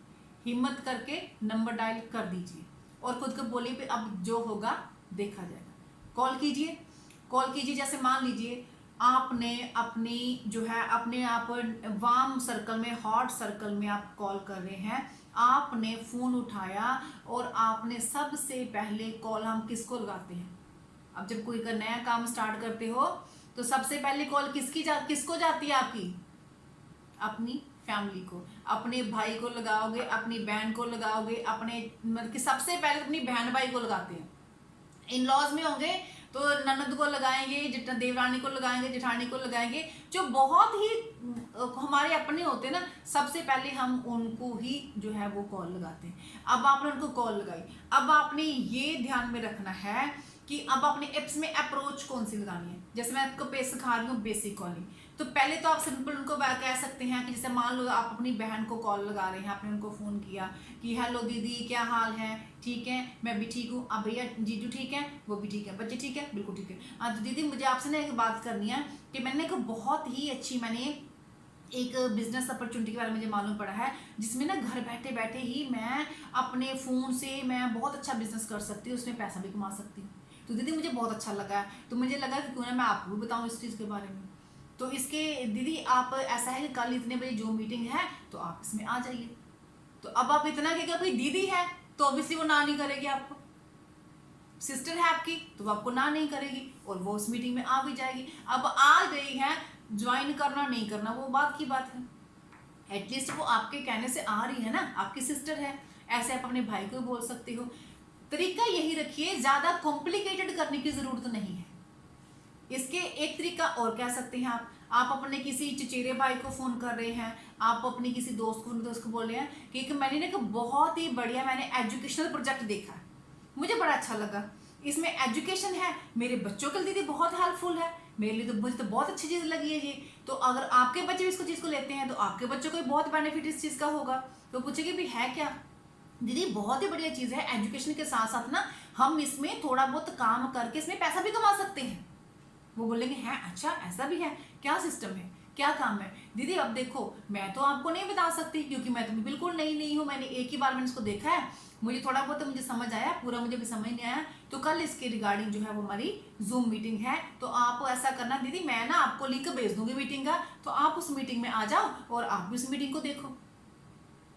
हिम्मत करके नंबर डायल कर दीजिए और खुद को बोलिए कि अब जो होगा देखा जाएगा। कॉल कीजिए, कॉल कीजिए। जैसे मान लीजिए आपने अपनी जो है अपने आप वार्म सर्कल में, हॉट सर्कल में आप कॉल कर रहे हैं, आपने फोन उठाया और आपने सबसे पहले कॉल, हम किसको लगाते हैं? अब जब कोई का नया काम स्टार्ट करते हो तो सबसे पहले कॉल किसको जाती है आपकी? अपनी फैमिली को, अपने भाई को लगाओगे, अपनी बहन को लगाओगे, अपने मतलब कि सबसे पहले अपनी बहन भाई को लगाते हैं। इन लॉज में होंगे तो ननद को लगाएंगे, देवरानी को लगाएंगे, जेठानी को लगाएंगे, जो बहुत ही हमारे अपने होते हैं ना, सबसे पहले हम उनको ही जो है वो कॉल लगाते हैं। अब आपने उनको कॉल लगाई, अब आपने ये ध्यान में रखना है कि अब अपने एप्स में अप्रोच कौन सी लगानी है। जैसे मैं आपको सिखा रही हूँ बेसिक कॉलिंग, तो पहले तो आप सिंपल उनको कह सकते हैं कि जैसे मान लो आप अपनी बहन को कॉल लगा रहे हैं, आपने उनको फ़ोन किया कि हेलो दीदी, क्या हाल है? ठीक है, मैं भी ठीक हूँ। अब भैया जीजू ठीक है? वो भी ठीक है। बच्चे ठीक है? बिल्कुल ठीक है। हाँ तो दीदी मुझे आपसे ना एक बात करनी है कि मैंने एक बहुत ही अच्छी एक बिजनेस अपॉर्चुनिटी के बारे में मुझे मालूम पड़ा है, जिसमें ना घर बैठे बैठे ही मैं अपने फ़ोन से मैं बहुत अच्छा बिजनेस कर सकती हूँ, उसमें पैसा भी कमा सकती हूँ। तो दीदी मुझे बहुत अच्छा लगा, तो मुझे लगा कि क्यों ना मैं आपको भी बताऊँ इस चीज़ के बारे में। तो इसके दीदी आप ऐसा है कि कल इतने बजे जो मीटिंग है तो आप इसमें आ जाइए। तो अब आप इतना कहेगा भाई दीदी है तो ऑब्वियसली वो ना नहीं करेगी आपको, सिस्टर है आपकी तो वो आपको ना नहीं करेगी और वो उस मीटिंग में आ भी जाएगी। अब आ गई है, ज्वाइन करना नहीं करना वो बात की बात है, एटलीस्ट वो आपके कहने से आ रही है ना, आपकी सिस्टर है। ऐसे आप अपने भाई को बोल सकते हो। तरीका यही रखिए, ज्यादा कॉम्प्लिकेटेड करने की जरूरत नहीं है। इसके एक तरीका और कह सकते हैं आप अपने किसी चचेरे भाई को फोन कर रहे हैं, आप अपने किसी दोस्त को बोल रहे हैं कि मैंने ना बहुत ही बढ़िया मैंने एजुकेशनल प्रोजेक्ट देखा, मुझे बड़ा अच्छा लगा, इसमें एजुकेशन है, मेरे बच्चों के लिए दीदी बहुत हेल्पफुल है, मेरे लिए तो मुझे तो बहुत अच्छी चीज़ लगी है ये। तो अगर आपके बच्चे इस चीज़ को लेते हैं तो आपके बच्चों को बहुत बेनिफिट इस चीज़ का होगा। तो पूछेगी भी है क्या? दीदी बहुत ही बढ़िया चीज़ है, एजुकेशन के साथ साथ ना हम इसमें थोड़ा बहुत काम करके इसमें पैसा भी कमा सकते हैं। वो बोलेंगे हैं अच्छा ऐसा भी है, क्या सिस्टम है, क्या काम है? दीदी अब देखो मैं तो आपको नहीं बता सकती क्योंकि मैं तो बिल्कुल नहीं हूँ, मैंने एक ही बार मैंने इसको देखा है, मुझे थोड़ा बहुत तो मुझे समझ आया, पूरा मुझे भी समझ नहीं आया। तो कल इसके रिगार्डिंग जो है वो हमारी जूम मीटिंग है, तो आप ऐसा करना दीदी, मैं ना आपको लिंक भेज दूंगी मीटिंग का, तो आप उस मीटिंग में आ जाओ और आप भी उस मीटिंग को देखो।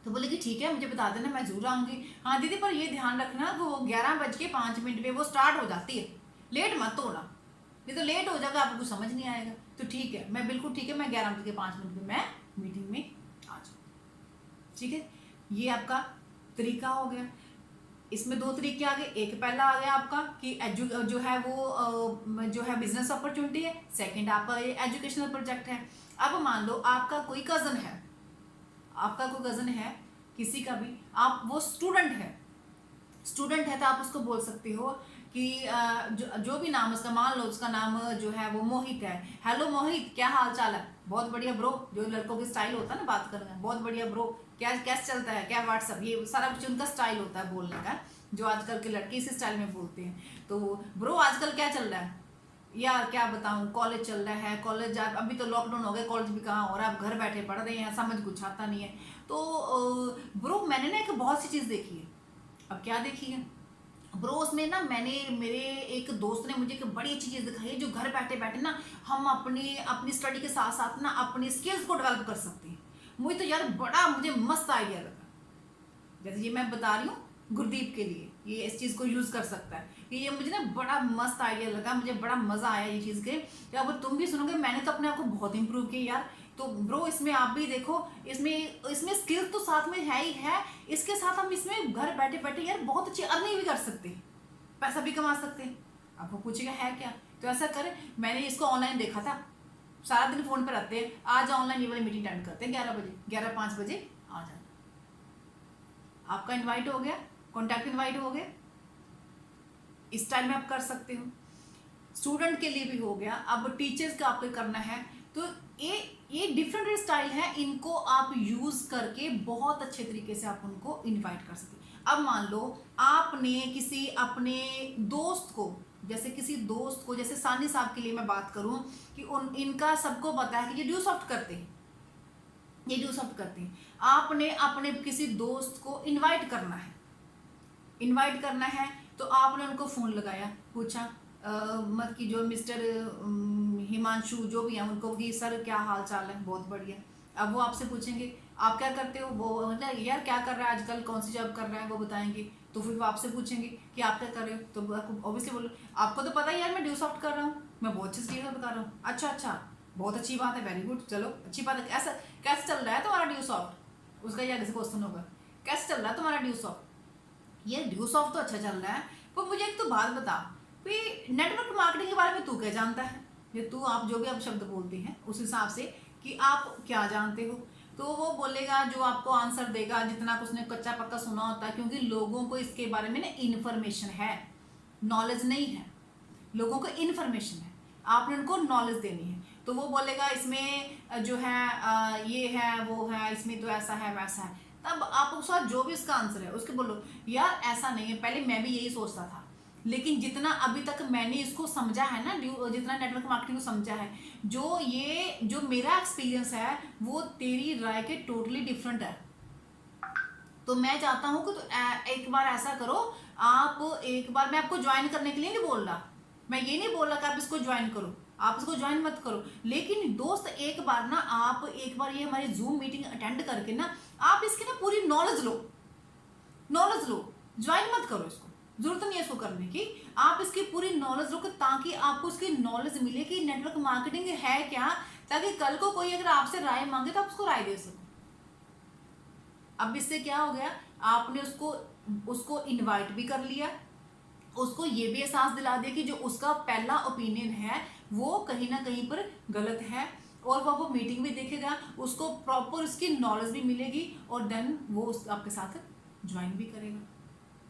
तो बोलेगी ठीक है मुझे बता देना, मैं जरूर आऊंगी। हाँ दीदी पर ये ध्यान रखना वो 11:05 पे वो स्टार्ट हो जाती है, लेट मत होना, नहीं तो लेट हो जाएगा आपको समझ नहीं आएगा। तो ठीक है, मैं बिल्कुल ठीक है, मैं 11:05 पे मैं मीटिंग में आ जाऊँ। ठीक है, ये आपका तरीका हो गया। इसमें दो तरीके आ गए, एक पहला आ गया आपका कि जो है वो जो है बिजनेस अपॉर्चुनिटी है, सेकंड आपका एजुकेशनल प्रोजेक्ट है। अब मान लो आपका कोई कजन है, आपका कोई कजन है किसी का भी, आप वो स्टूडेंट है तो आप उसको बोल सकते हो कि जो भी नाम उसका, मान लो उसका नाम जो है वो मोहित है, हेलो मोहित क्या हाल चाल है? बहुत बढ़िया ब्रो, जो लड़कों की स्टाइल होता है ना बात करने का, बहुत बढ़िया ब्रो, क्या कैसे चलता है, क्या व्हाट्सअप, ये सारा कुछ उनका स्टाइल होता है बोलने का। जो आजकल के लड़के इस स्टाइल में बोलते हैं। तो ब्रो आजकल क्या चल रहा है यार, क्या बताऊं, कॉलेज चल रहा है, कॉलेज जा, अभी तो लॉकडाउन हो गया, कॉलेज भी कहाँ हो रहा है, अब घर बैठे पढ़ रहे हैं, समझ कुछ आता नहीं है। तो ब्रो मैंने ना एक बहुत सी चीज़ देखी है। अब क्या देखी है ब्रो, उसमें ना मैंने, मेरे एक दोस्त ने मुझे एक बड़ी अच्छी चीज़ दिखाई है, जो घर बैठे बैठे ना हम अपनी अपनी स्टडी के साथ साथ ना अपनी स्किल्स को डेवलप कर सकते हैं। मुझे तो यार बड़ा मुझे मस्त आइडिया लगा। जैसे ये मैं बता रही हूँ गुरदीप के लिए, ये इस चीज़ को यूज़ कर सकता है, ये मुझे ना बड़ा मस्त आइडिया लगा, मुझे बड़ा मज़ा आया ये चीज़ के। तो अब तुम भी सुनोगे, मैंने तो अपने आप को बहुत इंप्रूव किया यार। तो ब्रो इसमें आप भी देखो, इसमें इसमें स्किल्स तो साथ में है ही है, इसके साथ हम इसमें घर बैठे बैठे यार बहुत अच्छी अर्निंग भी कर सकते हैं, पैसा भी कमा सकते हैं। आपको पूछेगा है क्या, तो ऐसा करें, मैंने इसको ऑनलाइन देखा था, सारा दिन फ़ोन पर रहते हैं, आज ऑनलाइन ये वाली मीटिंग अटेंड करते हैं 11 बजे, 11:05 बजे आ जाना। आपका इनवाइट हो गया, कॉन्टैक्ट इनवाइट हो गया, इस टाइम में आप कर सकते हो। स्टूडेंट के लिए भी हो गया, अब टीचर्स का आपको करना है। तो ये डिफरेंट स्टाइल है, इनको आप यूज़ करके बहुत अच्छे तरीके से आप उनको इनवाइट कर सकते हैं। अब मान लो आपने किसी अपने दोस्त को, जैसे किसी दोस्त को, जैसे सानी साहब के लिए मैं बात करूं कि इनका सबको पता है कि ये ड्यू सॉफ्ट करते हैं, ये ड्यू सॉफ्ट करते हैं। आपने अपने किसी दोस्त को इनवाइट करना है, इनवाइट करना है, तो आपने उनको फ़ोन लगाया, पूछा मत कि जो मिस्टर हिमांशु जो भी हैं उनको कि सर क्या हाल चाल है, बहुत बढ़िया। अब वो आपसे पूछेंगे आप क्या करते हो, वो मतलब यार क्या कर रहा है आजकल, कौन सी जॉब कर रहा है वो बताएंगे। तो फिर वो आपसे पूछेंगे कि आप क्या कर रहे हो, तो ऑब्वियसली बोलो आपको तो पता है यार मैं ड्यू सॉफ्ट कर रहा हूँ, मैं बहुत अच्छी चीज़ बता रहा हूँ। अच्छा, बहुत अच्छी बात है, वेरी गुड, चलो अच्छी बात है। ऐसा कैसे चल रहा है तुम्हारा ड्यू सॉफ्ट, उसका या किसी क्वेश्चन होगा, कैसे चल रहा है तुम्हारा ड्यू सॉफ्ट। ये ड्यू सॉफ्ट तो अच्छा चल रहा है, पर मुझे एक तो बात बता भाई, नेटवर्क मार्केटिंग के बारे में तू क्या जानता है, ये तू आप जो भी आप शब्द बोलते हैं उस हिसाब से कि आप क्या जानते हो। तो वो बोलेगा, जो आपको आंसर देगा जितना कुछ उसने कच्चा पक्का सुना होता है, क्योंकि लोगों को इसके बारे में ना इन्फॉर्मेशन है, नॉलेज नहीं है, लोगों को इन्फॉर्मेशन है, आपने उनको नॉलेज देनी है। तो वो बोलेगा इसमें जो है ये है वो है, इसमें तो ऐसा है वैसा है। तब आप उसके साथ जो भी इसका आंसर है उसके बोलो यार ऐसा नहीं है, पहले मैं भी यही सोचता था, लेकिन जितना अभी तक मैंने इसको समझा है ना, जितना नेटवर्क मार्केटिंग को समझा है, जो मेरा एक्सपीरियंस है वो तेरी राय के टोटली डिफरेंट है। तो मैं चाहता हूँ कि तो एक बार ऐसा करो, आप एक बार, मैं आपको ज्वाइन करने के लिए नहीं बोल रहा, मैं ये नहीं बोल रहा कि आप इसको ज्वाइन करो, आप इसको ज्वाइन मत करो, लेकिन दोस्त एक बार ना, आप एक बार ये हमारी जूम मीटिंग अटेंड करके ना आप इसकी ना पूरी नॉलेज लो, ज्वाइन मत करो, इसको जरूरत नहीं है इसको करने की, आप इसकी पूरी नॉलेज लो, ताकि आपको इसकी नॉलेज मिले कि नेटवर्क मार्केटिंग है क्या, ताकि कल को कोई अगर आपसे राय मांगे तो आप उसको राय दे सको। अब इससे क्या हो गया, आपने उसको इनवाइट भी कर लिया, उसको ये भी एहसास दिला दिया कि जो उसका पहला ओपिनियन है वो कहीं ना कहीं पर गलत है, और वो मीटिंग भी देखेगा, उसको प्रॉपर उसकी नॉलेज भी मिलेगी, और देन वो आपके साथ ज्वाइन भी करेगा।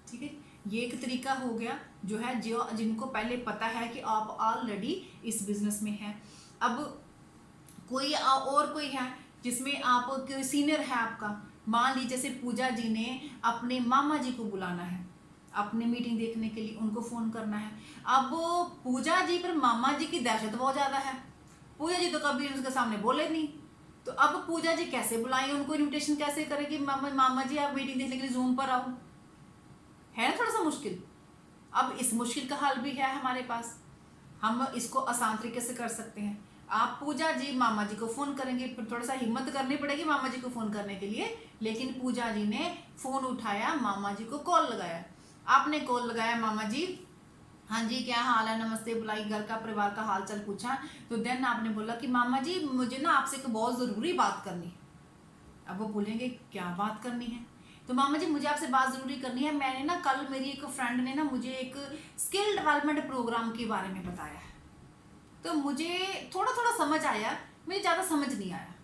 ठीक है, ये एक तरीका हो गया जो है, जो जिनको पहले पता है कि आप ऑलरेडी इस बिजनेस में हैं। अब कोई और कोई है जिसमें आप कोई सीनियर है आपका, मान लीजिए जैसे पूजा जी ने अपने मामा जी को बुलाना है अपनी मीटिंग देखने के लिए, उनको फ़ोन करना है। अब पूजा जी पर मामा जी की दहशत बहुत ज़्यादा है, पूजा जी तो कभी उसके सामने बोले नहीं, तो अब पूजा जी कैसे बुलाएंगे उनको, इनविटेशन कैसे करेंगे, मामा जी आप मीटिंग देखने के लिए जूम पर आओ, है ना थोड़ा सा मुश्किल। अब इस मुश्किल का हल भी है हमारे पास, हम इसको आसान तरीके से कर सकते हैं। आप पूजा जी मामा जी को फ़ोन करेंगे, फिर थोड़ा सा हिम्मत करनी पड़ेगी मामा जी को फ़ोन करने के लिए, लेकिन पूजा जी ने फ़ोन उठाया, मामा जी को कॉल लगाया, आपने कॉल लगाया, मामा जी हाँ जी क्या हाल है, नमस्ते बुलाई, घर का परिवार का हाल चाल पूछा, तो देन आपने बोला कि मामा जी मुझे ना आपसे एक बहुत ज़रूरी बात करनी है। अब वो बोलेंगे क्या बात करनी है, तो मामा जी मुझे आपसे बात ज़रूरी करनी है, मैंने ना कल मेरी एक फ्रेंड ने ना मुझे एक स्किल डेवलपमेंट प्रोग्राम के बारे में बताया है, तो मुझे थोड़ा थोड़ा समझ आया, मुझे ज़्यादा समझ नहीं आया,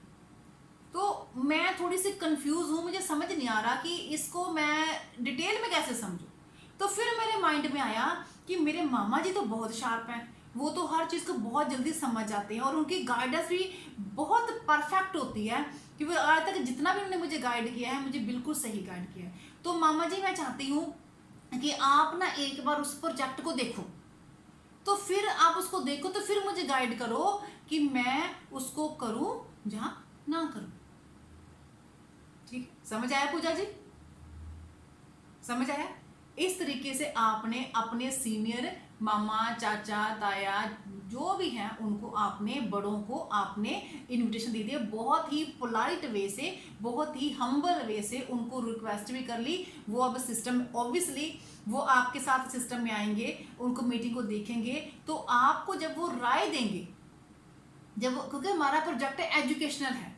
तो मैं थोड़ी सी कंफ्यूज हूँ, मुझे समझ नहीं आ रहा कि इसको मैं डिटेल में कैसे समझूँ। तो फिर मेरे माइंड में आया कि मेरे मामा जी तो बहुत शार्प हैं, वो तो हर चीज़ को बहुत जल्दी समझ जाते हैं, और उनकी गाइडेंस भी बहुत परफेक्ट होती है, कि वो आज तक जितना भी उन्होंने मुझे गाइड किया है मुझे बिल्कुल सही गाइड किया है। तो मामा जी मैं चाहती हूँ कि आप ना एक बार उस प्रोजेक्ट को देखो, तो फिर आप उसको देखो, तो फिर मुझे गाइड करो कि मैं उसको करूं या ना करूं। ठीक, समझ आया पूजा जी? समझ आया? इस तरीके से आपने अपने सीनियर मामा, चाचा, ताया जो भी हैं उनको आपने, बड़ों को आपने इनविटेशन दे दिया, बहुत ही पोलाइट वे से, बहुत ही हम्बल वे से उनको रिक्वेस्ट भी कर ली। वो अब सिस्टम, ऑब्वियसली वो आपके साथ सिस्टम में आएंगे, उनको मीटिंग को देखेंगे, तो आपको जब वो राय देंगे, जब क्योंकि हमारा प्रोजेक्ट एजुकेशनल है,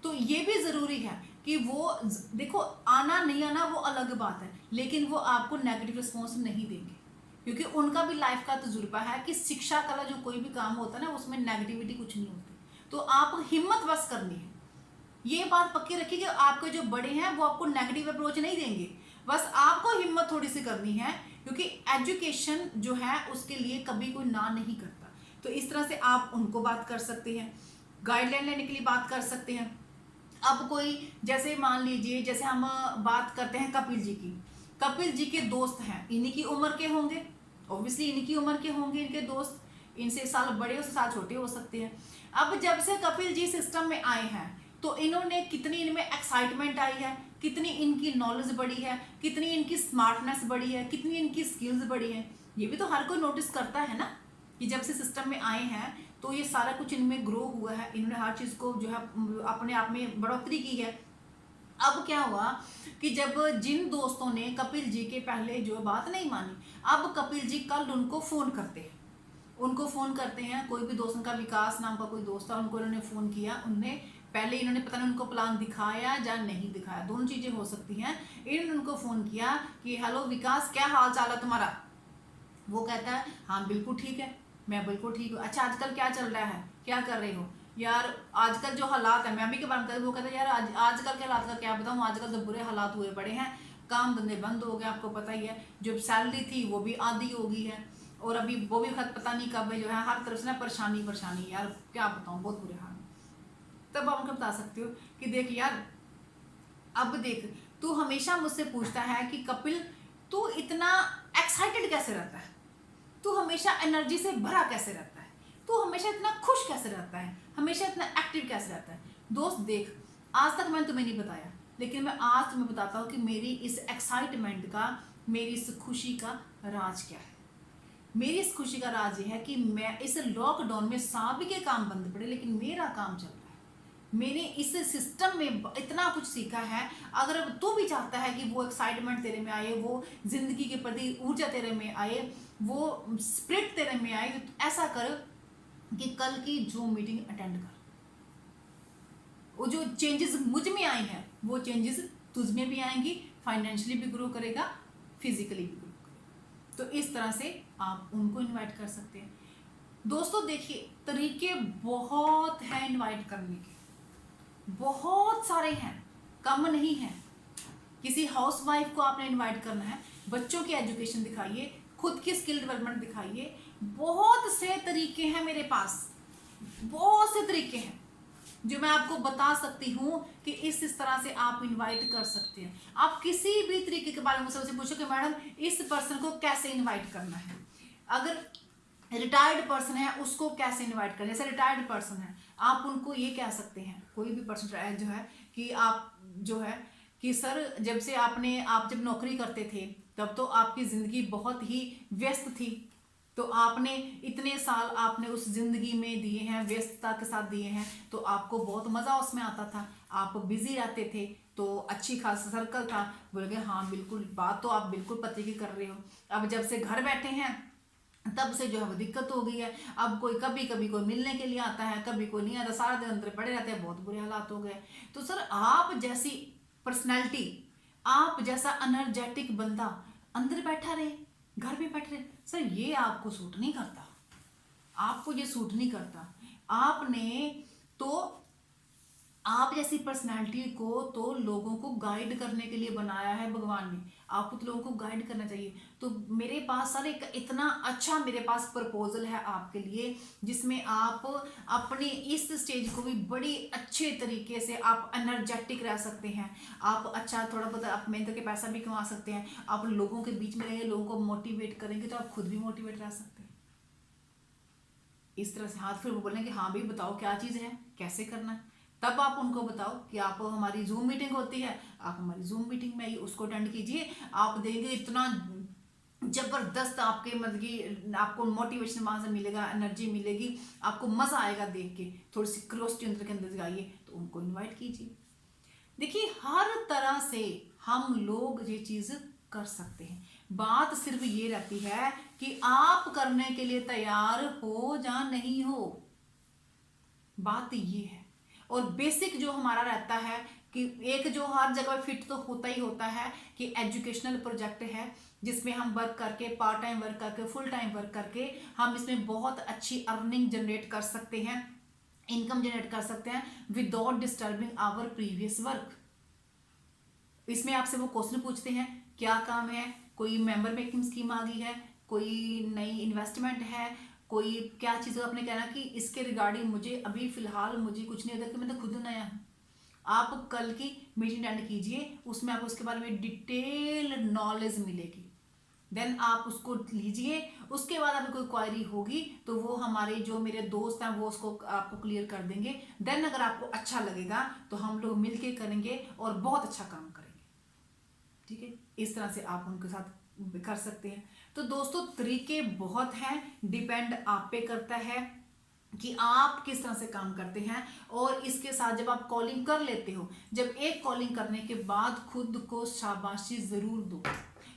तो ये भी ज़रूरी है कि वो देखो, आना नहीं आना वो अलग बात है, लेकिन वो आपको नेगेटिव रिस्पॉन्स नहीं देंगे, क्योंकि उनका भी लाइफ का तजुर्बा है कि शिक्षा का जो कोई भी काम होता है ना, उसमें नेगेटिविटी कुछ नहीं होती। तो आप हिम्मत बस करनी है, ये बात पक्की रखिए कि आपके जो बड़े हैं वो आपको नेगेटिव अप्रोच नहीं देंगे, बस आपको हिम्मत थोड़ी सी करनी है, क्योंकि एजुकेशन जो है उसके लिए कभी कोई ना नहीं करता। तो इस तरह से आप उनको बात कर सकते हैं, गाइडलाइन लेने के लिए बात कर सकते हैं। अब कोई, जैसे मान लीजिए, जैसे हम बात करते हैं कपिल जी की, कपिल जी के दोस्त हैं, इन्हीं की उम्र के होंगे, ऑब्वियसली इन्हीं की उम्र के होंगे इनके दोस्त, इनसे साल बड़े हो साल छोटे हो सकते हैं। अब जब से कपिल जी सिस्टम में आए हैं, तो इन्होंने कितनी इनमें एक्साइटमेंट आई है, कितनी इनकी नॉलेज बढ़ी है, कितनी इनकी स्मार्टनेस बढ़ी है, कितनी इनकी स्किल्स बढ़ी है, ये भी तो हर कोई नोटिस करता है ना, कि जब से सिस्टम में आए हैं तो ये सारा कुछ इनमें ग्रो हुआ है, इन्होंने हर चीज़ को जो है अपने आप में बढ़ोतरी की है। अब क्या हुआ कि जब जिन दोस्तों ने कपिल जी के पहले जो बात नहीं मानी, अब कपिल जी कल उनको फ़ोन करते हैं, उनको फ़ोन करते हैं, कोई भी दोस्त, उनका विकास नाम का कोई दोस्त था, उनको इन्होंने फ़ोन किया, उनने पहले इन्होंने पता नहीं उनको प्लान दिखाया या नहीं दिखाया, दोनों चीज़ें हो सकती हैं। इन्होंने उनको फ़ोन किया कि हेलो विकास, क्या हाल चाल है तुम्हारा? वो कहता है हाँ बिल्कुल ठीक है, मैं बिल्कुल ठीक हूँ। अच्छा आजकल क्या चल रहा है, क्या कर रही हो? यार आजकल जो हालात है, मैं भी के बारे में, वो कहता है यार आजकल के हालात का क्या बताऊँ, आजकल तो बुरे हालात हुए पड़े हैं, काम धंधे बंद हो गए, आपको पता ही है, जो सैलरी थी वो भी आधी हो गई है, और अभी वो भी खत पता नहीं कब है, जो है हर तरफ से ना परेशानी परेशानी, यार क्या बताऊँ, बहुत बुरे हाल। तब आप उनको बता सकते हो कि देख यार, अब देख, तू हमेशा मुझसे पूछता है कि कपिल तू इतना एक्साइटेड कैसे रहता है, तू हमेशा एनर्जी से भरा कैसे रहता है, तू हमेशा इतना खुश कैसे रहता है, हमेशा इतना एक्टिव कैसे रहता है। दोस्त देख, आज तक मैंने तुम्हें नहीं बताया, लेकिन मैं आज तुम्हें बताता हूँ कि मेरी इस एक्साइटमेंट का, मेरी इस खुशी का राज क्या है। मेरी इस खुशी का राज ये है कि मैं इस लॉकडाउन में सभी के काम बंद पड़े, लेकिन मेरा काम चल रहा है। मैंने इस सिस्टम में इतना कुछ सीखा है। अगर तू भी चाहता है कि वो एक्साइटमेंट तेरे में आए, वो जिंदगी के प्रति ऊर्जा तेरे में आए, वो स्पिरिट तेरे में आए, तो ऐसा कर कि कल की जूम मीटिंग अटेंड कर। वो जो चेंजेस मुझ में आई हैं, वो चेंजेस तुझ में भी आएंगी, फाइनेंशियली भी ग्रो करेगा, फिजिकली भी ग्रो करेगा। तो इस तरह से आप उनको इनवाइट कर सकते हैं। दोस्तों देखिए, तरीके बहुत हैं इनवाइट करने के, बहुत सारे हैं, कम नहीं है। किसी हाउस वाइफ को आपने इनवाइट करना है, बच्चों की एजुकेशन दिखाइए, खुद की स्किल डेवलपमेंट दिखाइए, बहुत से तरीके हैं मेरे पास, बहुत से तरीके हैं जो मैं आपको बता सकती हूँ कि इस तरह से आप इनवाइट कर सकते हैं। आप किसी भी तरीके के बारे में मुझसे पूछो कि मैडम इस पर्सन को कैसे इनवाइट करना है, अगर रिटायर्ड पर्सन है उसको कैसे इनवाइट करें, जैसे रिटायर्ड पर्सन है आप उनको ये कह सकते हैं, कोई भी पर्सन जो है कि आप जो है कि सर, आप जब नौकरी करते थे तब तो आपकी ज़िंदगी बहुत ही व्यस्त थी, तो आपने इतने साल आपने उस ज़िंदगी में दिए हैं, व्यस्तता के साथ दिए हैं, तो आपको बहुत मज़ा उसमें आता था, आप बिज़ी रहते थे, तो अच्छी खासा सर्कल था। बोल गए हाँ बिल्कुल, बात तो आप बिल्कुल पते की कर रहे हो। अब जब से घर बैठे हैं तब से जो है वो दिक्कत हो गई है, अब कोई कभी कभी कोई मिलने के लिए आता है, कभी कोई नहीं आता, सारा दिन अंदर पड़े रहते हैं, बहुत बुरे हालात हो गए। तो सर आप जैसी पर्सनैलिटी, आप जैसा एनर्जेटिक बंदा अंदर बैठा रहे, घर में बैठे रहे, सर ये आपको सूट नहीं करता, आपको ये सूट नहीं करता। आपने तो आप जैसी पर्सनालिटी को तो लोगों को गाइड करने के लिए बनाया है भगवान ने। आपको तो लोगों को गाइड करना चाहिए। तो मेरे पास सर एक इतना अच्छा मेरे पास प्रपोजल है आपके लिए, जिसमें आप अपनी इस स्टेज को भी बड़ी अच्छे तरीके से आप एनर्जेटिक रह सकते हैं। आप अच्छा थोड़ा बहुत आप मेहनत करके पैसा भी कमा सकते हैं। आप लोगों के बीच में रहेंगे, लोगों को मोटिवेट करेंगे तो आप खुद भी मोटिवेट रह सकते हैं। इस तरह से हाथ फिर वो बोलेंगे कि हाँ भाई बताओ क्या चीज़ है, कैसे करना है। तब आप उनको बताओ कि आप हमारी जूम मीटिंग होती है, आप हमारी जूम मीटिंग में ही उसको अटेंड कीजिए। आप देंगे इतना जबरदस्त आपके मतलब कि आपको मोटिवेशन वहां से मिलेगा, एनर्जी मिलेगी, आपको मजा आएगा देख के। थोड़ी सी क्रोसिटी अंदर के अंदर आइए तो उनको इनवाइट कीजिए। देखिए हर तरह से हम लोग ये चीज कर सकते हैं। बात सिर्फ ये रहती है कि आप करने के लिए तैयार हो या नहीं हो, बात ये है। और बेसिक जो हमारा रहता है कि एक जो हर जगह फिट तो होता ही होता है कि एजुकेशनल प्रोजेक्ट है, जिसमें हम वर्क करके पार्ट टाइम वर्क करके फुल टाइम वर्क करके हम इसमें बहुत अच्छी अर्निंग जनरेट कर सकते हैं, इनकम जनरेट कर सकते हैं without disturbing our previous work. इसमें आपसे वो क्वेश्चन पूछते हैं क्या काम है, कोई मेंबर मेकिंग स्कीम आ गई है, कोई नई इन्वेस्टमेंट है, कोई क्या चीज़ आपने कहना कि इसके रिगार्डिंग मुझे अभी फिलहाल मुझे कुछ नहीं होता कि मैं तो खुद नया हूँ। आप कल की मीटिंग अटेंड कीजिए, उसमें आपको उसके बारे में डिटेल नॉलेज मिलेगी। देन आप उसको लीजिए, उसके बाद आपको कोई क्वायरी होगी तो वो हमारे जो मेरे दोस्त हैं वो उसको आपको क्लियर कर देंगे। देन अगर आपको अच्छा लगेगा तो हम लोग मिलके करेंगे और बहुत अच्छा काम करेंगे। ठीक है, इस तरह से आप उनके साथ कर सकते हैं। तो दोस्तों तरीके बहुत हैं, डिपेंड आप पे करता है कि आप किस तरह से काम करते हैं। और इसके साथ जब आप कॉलिंग कर लेते हो, जब एक कॉलिंग करने के बाद खुद को शाबाशी जरूर दो,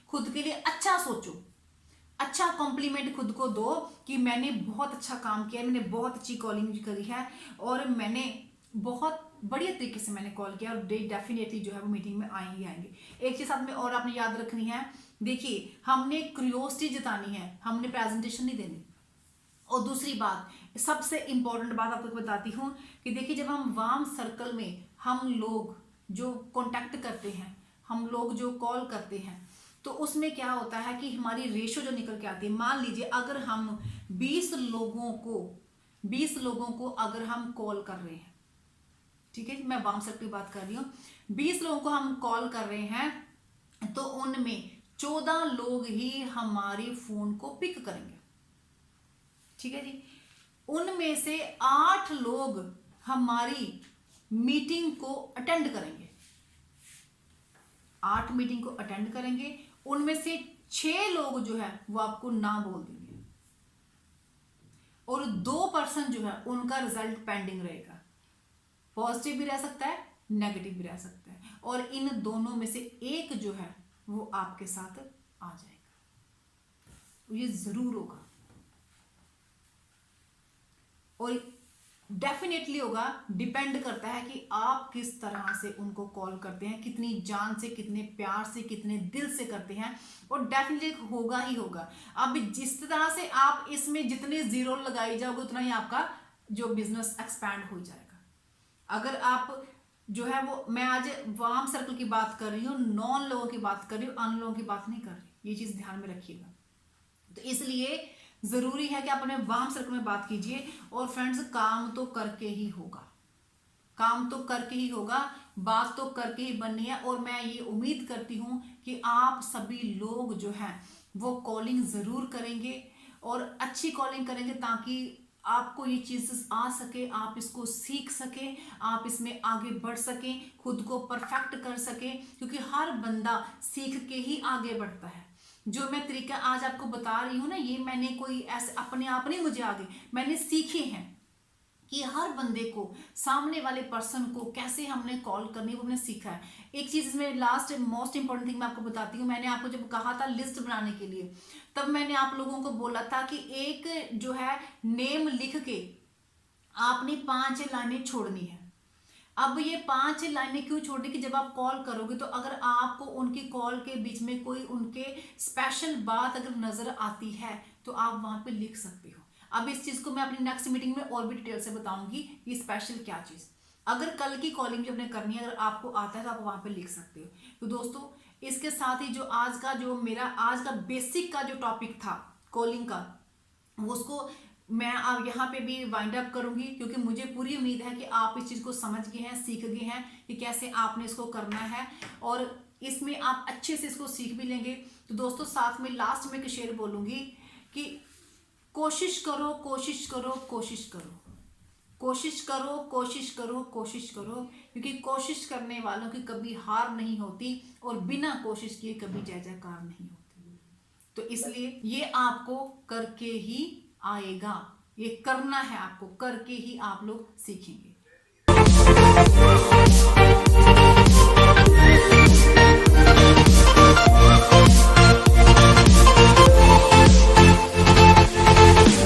खुद के लिए अच्छा सोचो, अच्छा कॉम्प्लीमेंट खुद को दो कि मैंने बहुत अच्छा काम किया, मैंने बहुत अच्छी कॉलिंग करी है और मैंने बहुत बढ़िया तरीके से मैंने कॉल किया और डेफिनेटली जो है वो मीटिंग में आए ही आएंगे। एक चीज साथ में और आपने याद रखनी है, देखिए हमने क्यूरियोसिटी जतानी है, हमने प्रेजेंटेशन नहीं देनी। और दूसरी बात सबसे इंपॉर्टेंट बात आपको बताती हूँ कि देखिए जब हम वार्म सर्कल में हम लोग जो कांटेक्ट करते हैं, हम लोग जो कॉल करते हैं, तो उसमें क्या होता है कि हमारी रेशो जो निकल के आती है। मान लीजिए अगर हम 20 लोगों को अगर हम कॉल कर रहे हैं, ठीक है, मैं वार्म सर्कल की बात कर रही हूँ, 20 लोगों को हम कॉल कर रहे हैं तो उनमें 14 लोग ही हमारे फोन को पिक करेंगे। ठीक है जी, उनमें से 8 लोग हमारी मीटिंग को अटेंड करेंगे, 8 मीटिंग को अटेंड करेंगे, उनमें से 6 लोग जो है वो आपको ना बोल देंगे और 2% जो है उनका रिजल्ट पेंडिंग रहेगा। पॉजिटिव भी रह सकता है, नेगेटिव भी रह सकता है, और इन दोनों में से एक जो है वो आपके साथ आ जाएगा। ये जरूर होगा और डेफिनेटली होगा। डिपेंड करता है कि आप किस तरह से उनको कॉल करते हैं, कितनी जान से, कितने प्यार से, कितने दिल से करते हैं, और डेफिनेटली होगा ही होगा। अब जिस तरह से आप इसमें जितने जीरो लगाई जाओगे उतना ही आपका जो बिजनेस एक्सपैंड हो जाएगा। अगर आप जो है वो, मैं आज वार्म सर्कल की बात कर रही हूँ, नॉन लोगों की बात कर रही हूँ, अन लोगों की बात नहीं कर रही, ये चीज ध्यान में रखिएगा। तो इसलिए जरूरी है कि आप अपने वार्म सर्कल में बात कीजिए। और फ्रेंड्स काम तो करके ही होगा, काम तो करके ही होगा, बात तो करके ही बननी है। और मैं ये उम्मीद करती हूँ कि आप सभी लोग जो हैं वो कॉलिंग जरूर करेंगे और अच्छी कॉलिंग करेंगे ताकि आपको ये चीज आ सके, आप इसको सीख सके, आप इसमें आगे बढ़ सकें, खुद को परफेक्ट कर सके, क्योंकि हर बंदा सीख के ही आगे बढ़ता है। जो मैं तरीका आज आपको बता रही हूँ ना, ये मैंने कोई ऐसे अपने आप नहीं मुझे आगे, मैंने सीखे हैं कि हर बंदे को, सामने वाले पर्सन को कैसे हमने कॉल करनी, वो हमने सीखा है। एक चीज इसमें लास्ट मोस्ट इंपॉर्टेंट थिंग मैं आपको बताती हूँ। मैंने आपको जब कहा था लिस्ट बनाने के लिए, तब मैंने आप लोगों को बोला था कि एक जो है नेम लिख के आपने 5 लाइनें छोड़नी है। अब ये 5 लाइनें क्यों छोड़नी कि जब आप कॉल करोगे तो अगर आपको उनकी कॉल के बीच में कोई उनके स्पेशल बात अगर नजर आती है तो आप वहां पे लिख सकते हो। अब इस चीज को मैं अपनी नेक्स्ट मीटिंग में और भी डिटेल से बताऊंगी ये स्पेशल क्या चीज। अगर कल की कॉलिंग जब आपने करनी है, अगर आपको आता है तो आप वहां पे लिख सकते हो। तो दोस्तों इसके साथ ही जो आज का जो मेरा आज का बेसिक का जो टॉपिक था कॉलिंग का, उसको मैं अब यहाँ पे भी वाइंड अप करूंगी, क्योंकि मुझे पूरी उम्मीद है कि आप इस चीज को समझ गए हैं, सीख गए हैं कि कैसे आपने इसको करना है, और इसमें आप अच्छे से इसको सीख भी लेंगे। तो दोस्तों साथ में लास्ट में एक शेर बोलूंगी कि कोशिश करो कोशिश करो कोशिश करो, कोशिश करो कोशिश करो कोशिश करो, क्योंकि कोशिश करने वालों की कभी हार नहीं होती और बिना कोशिश किए कभी जय जयकार नहीं होती। तो इसलिए ये आपको करके ही आएगा, ये करना है, आपको करके ही आप लोग सीखेंगे।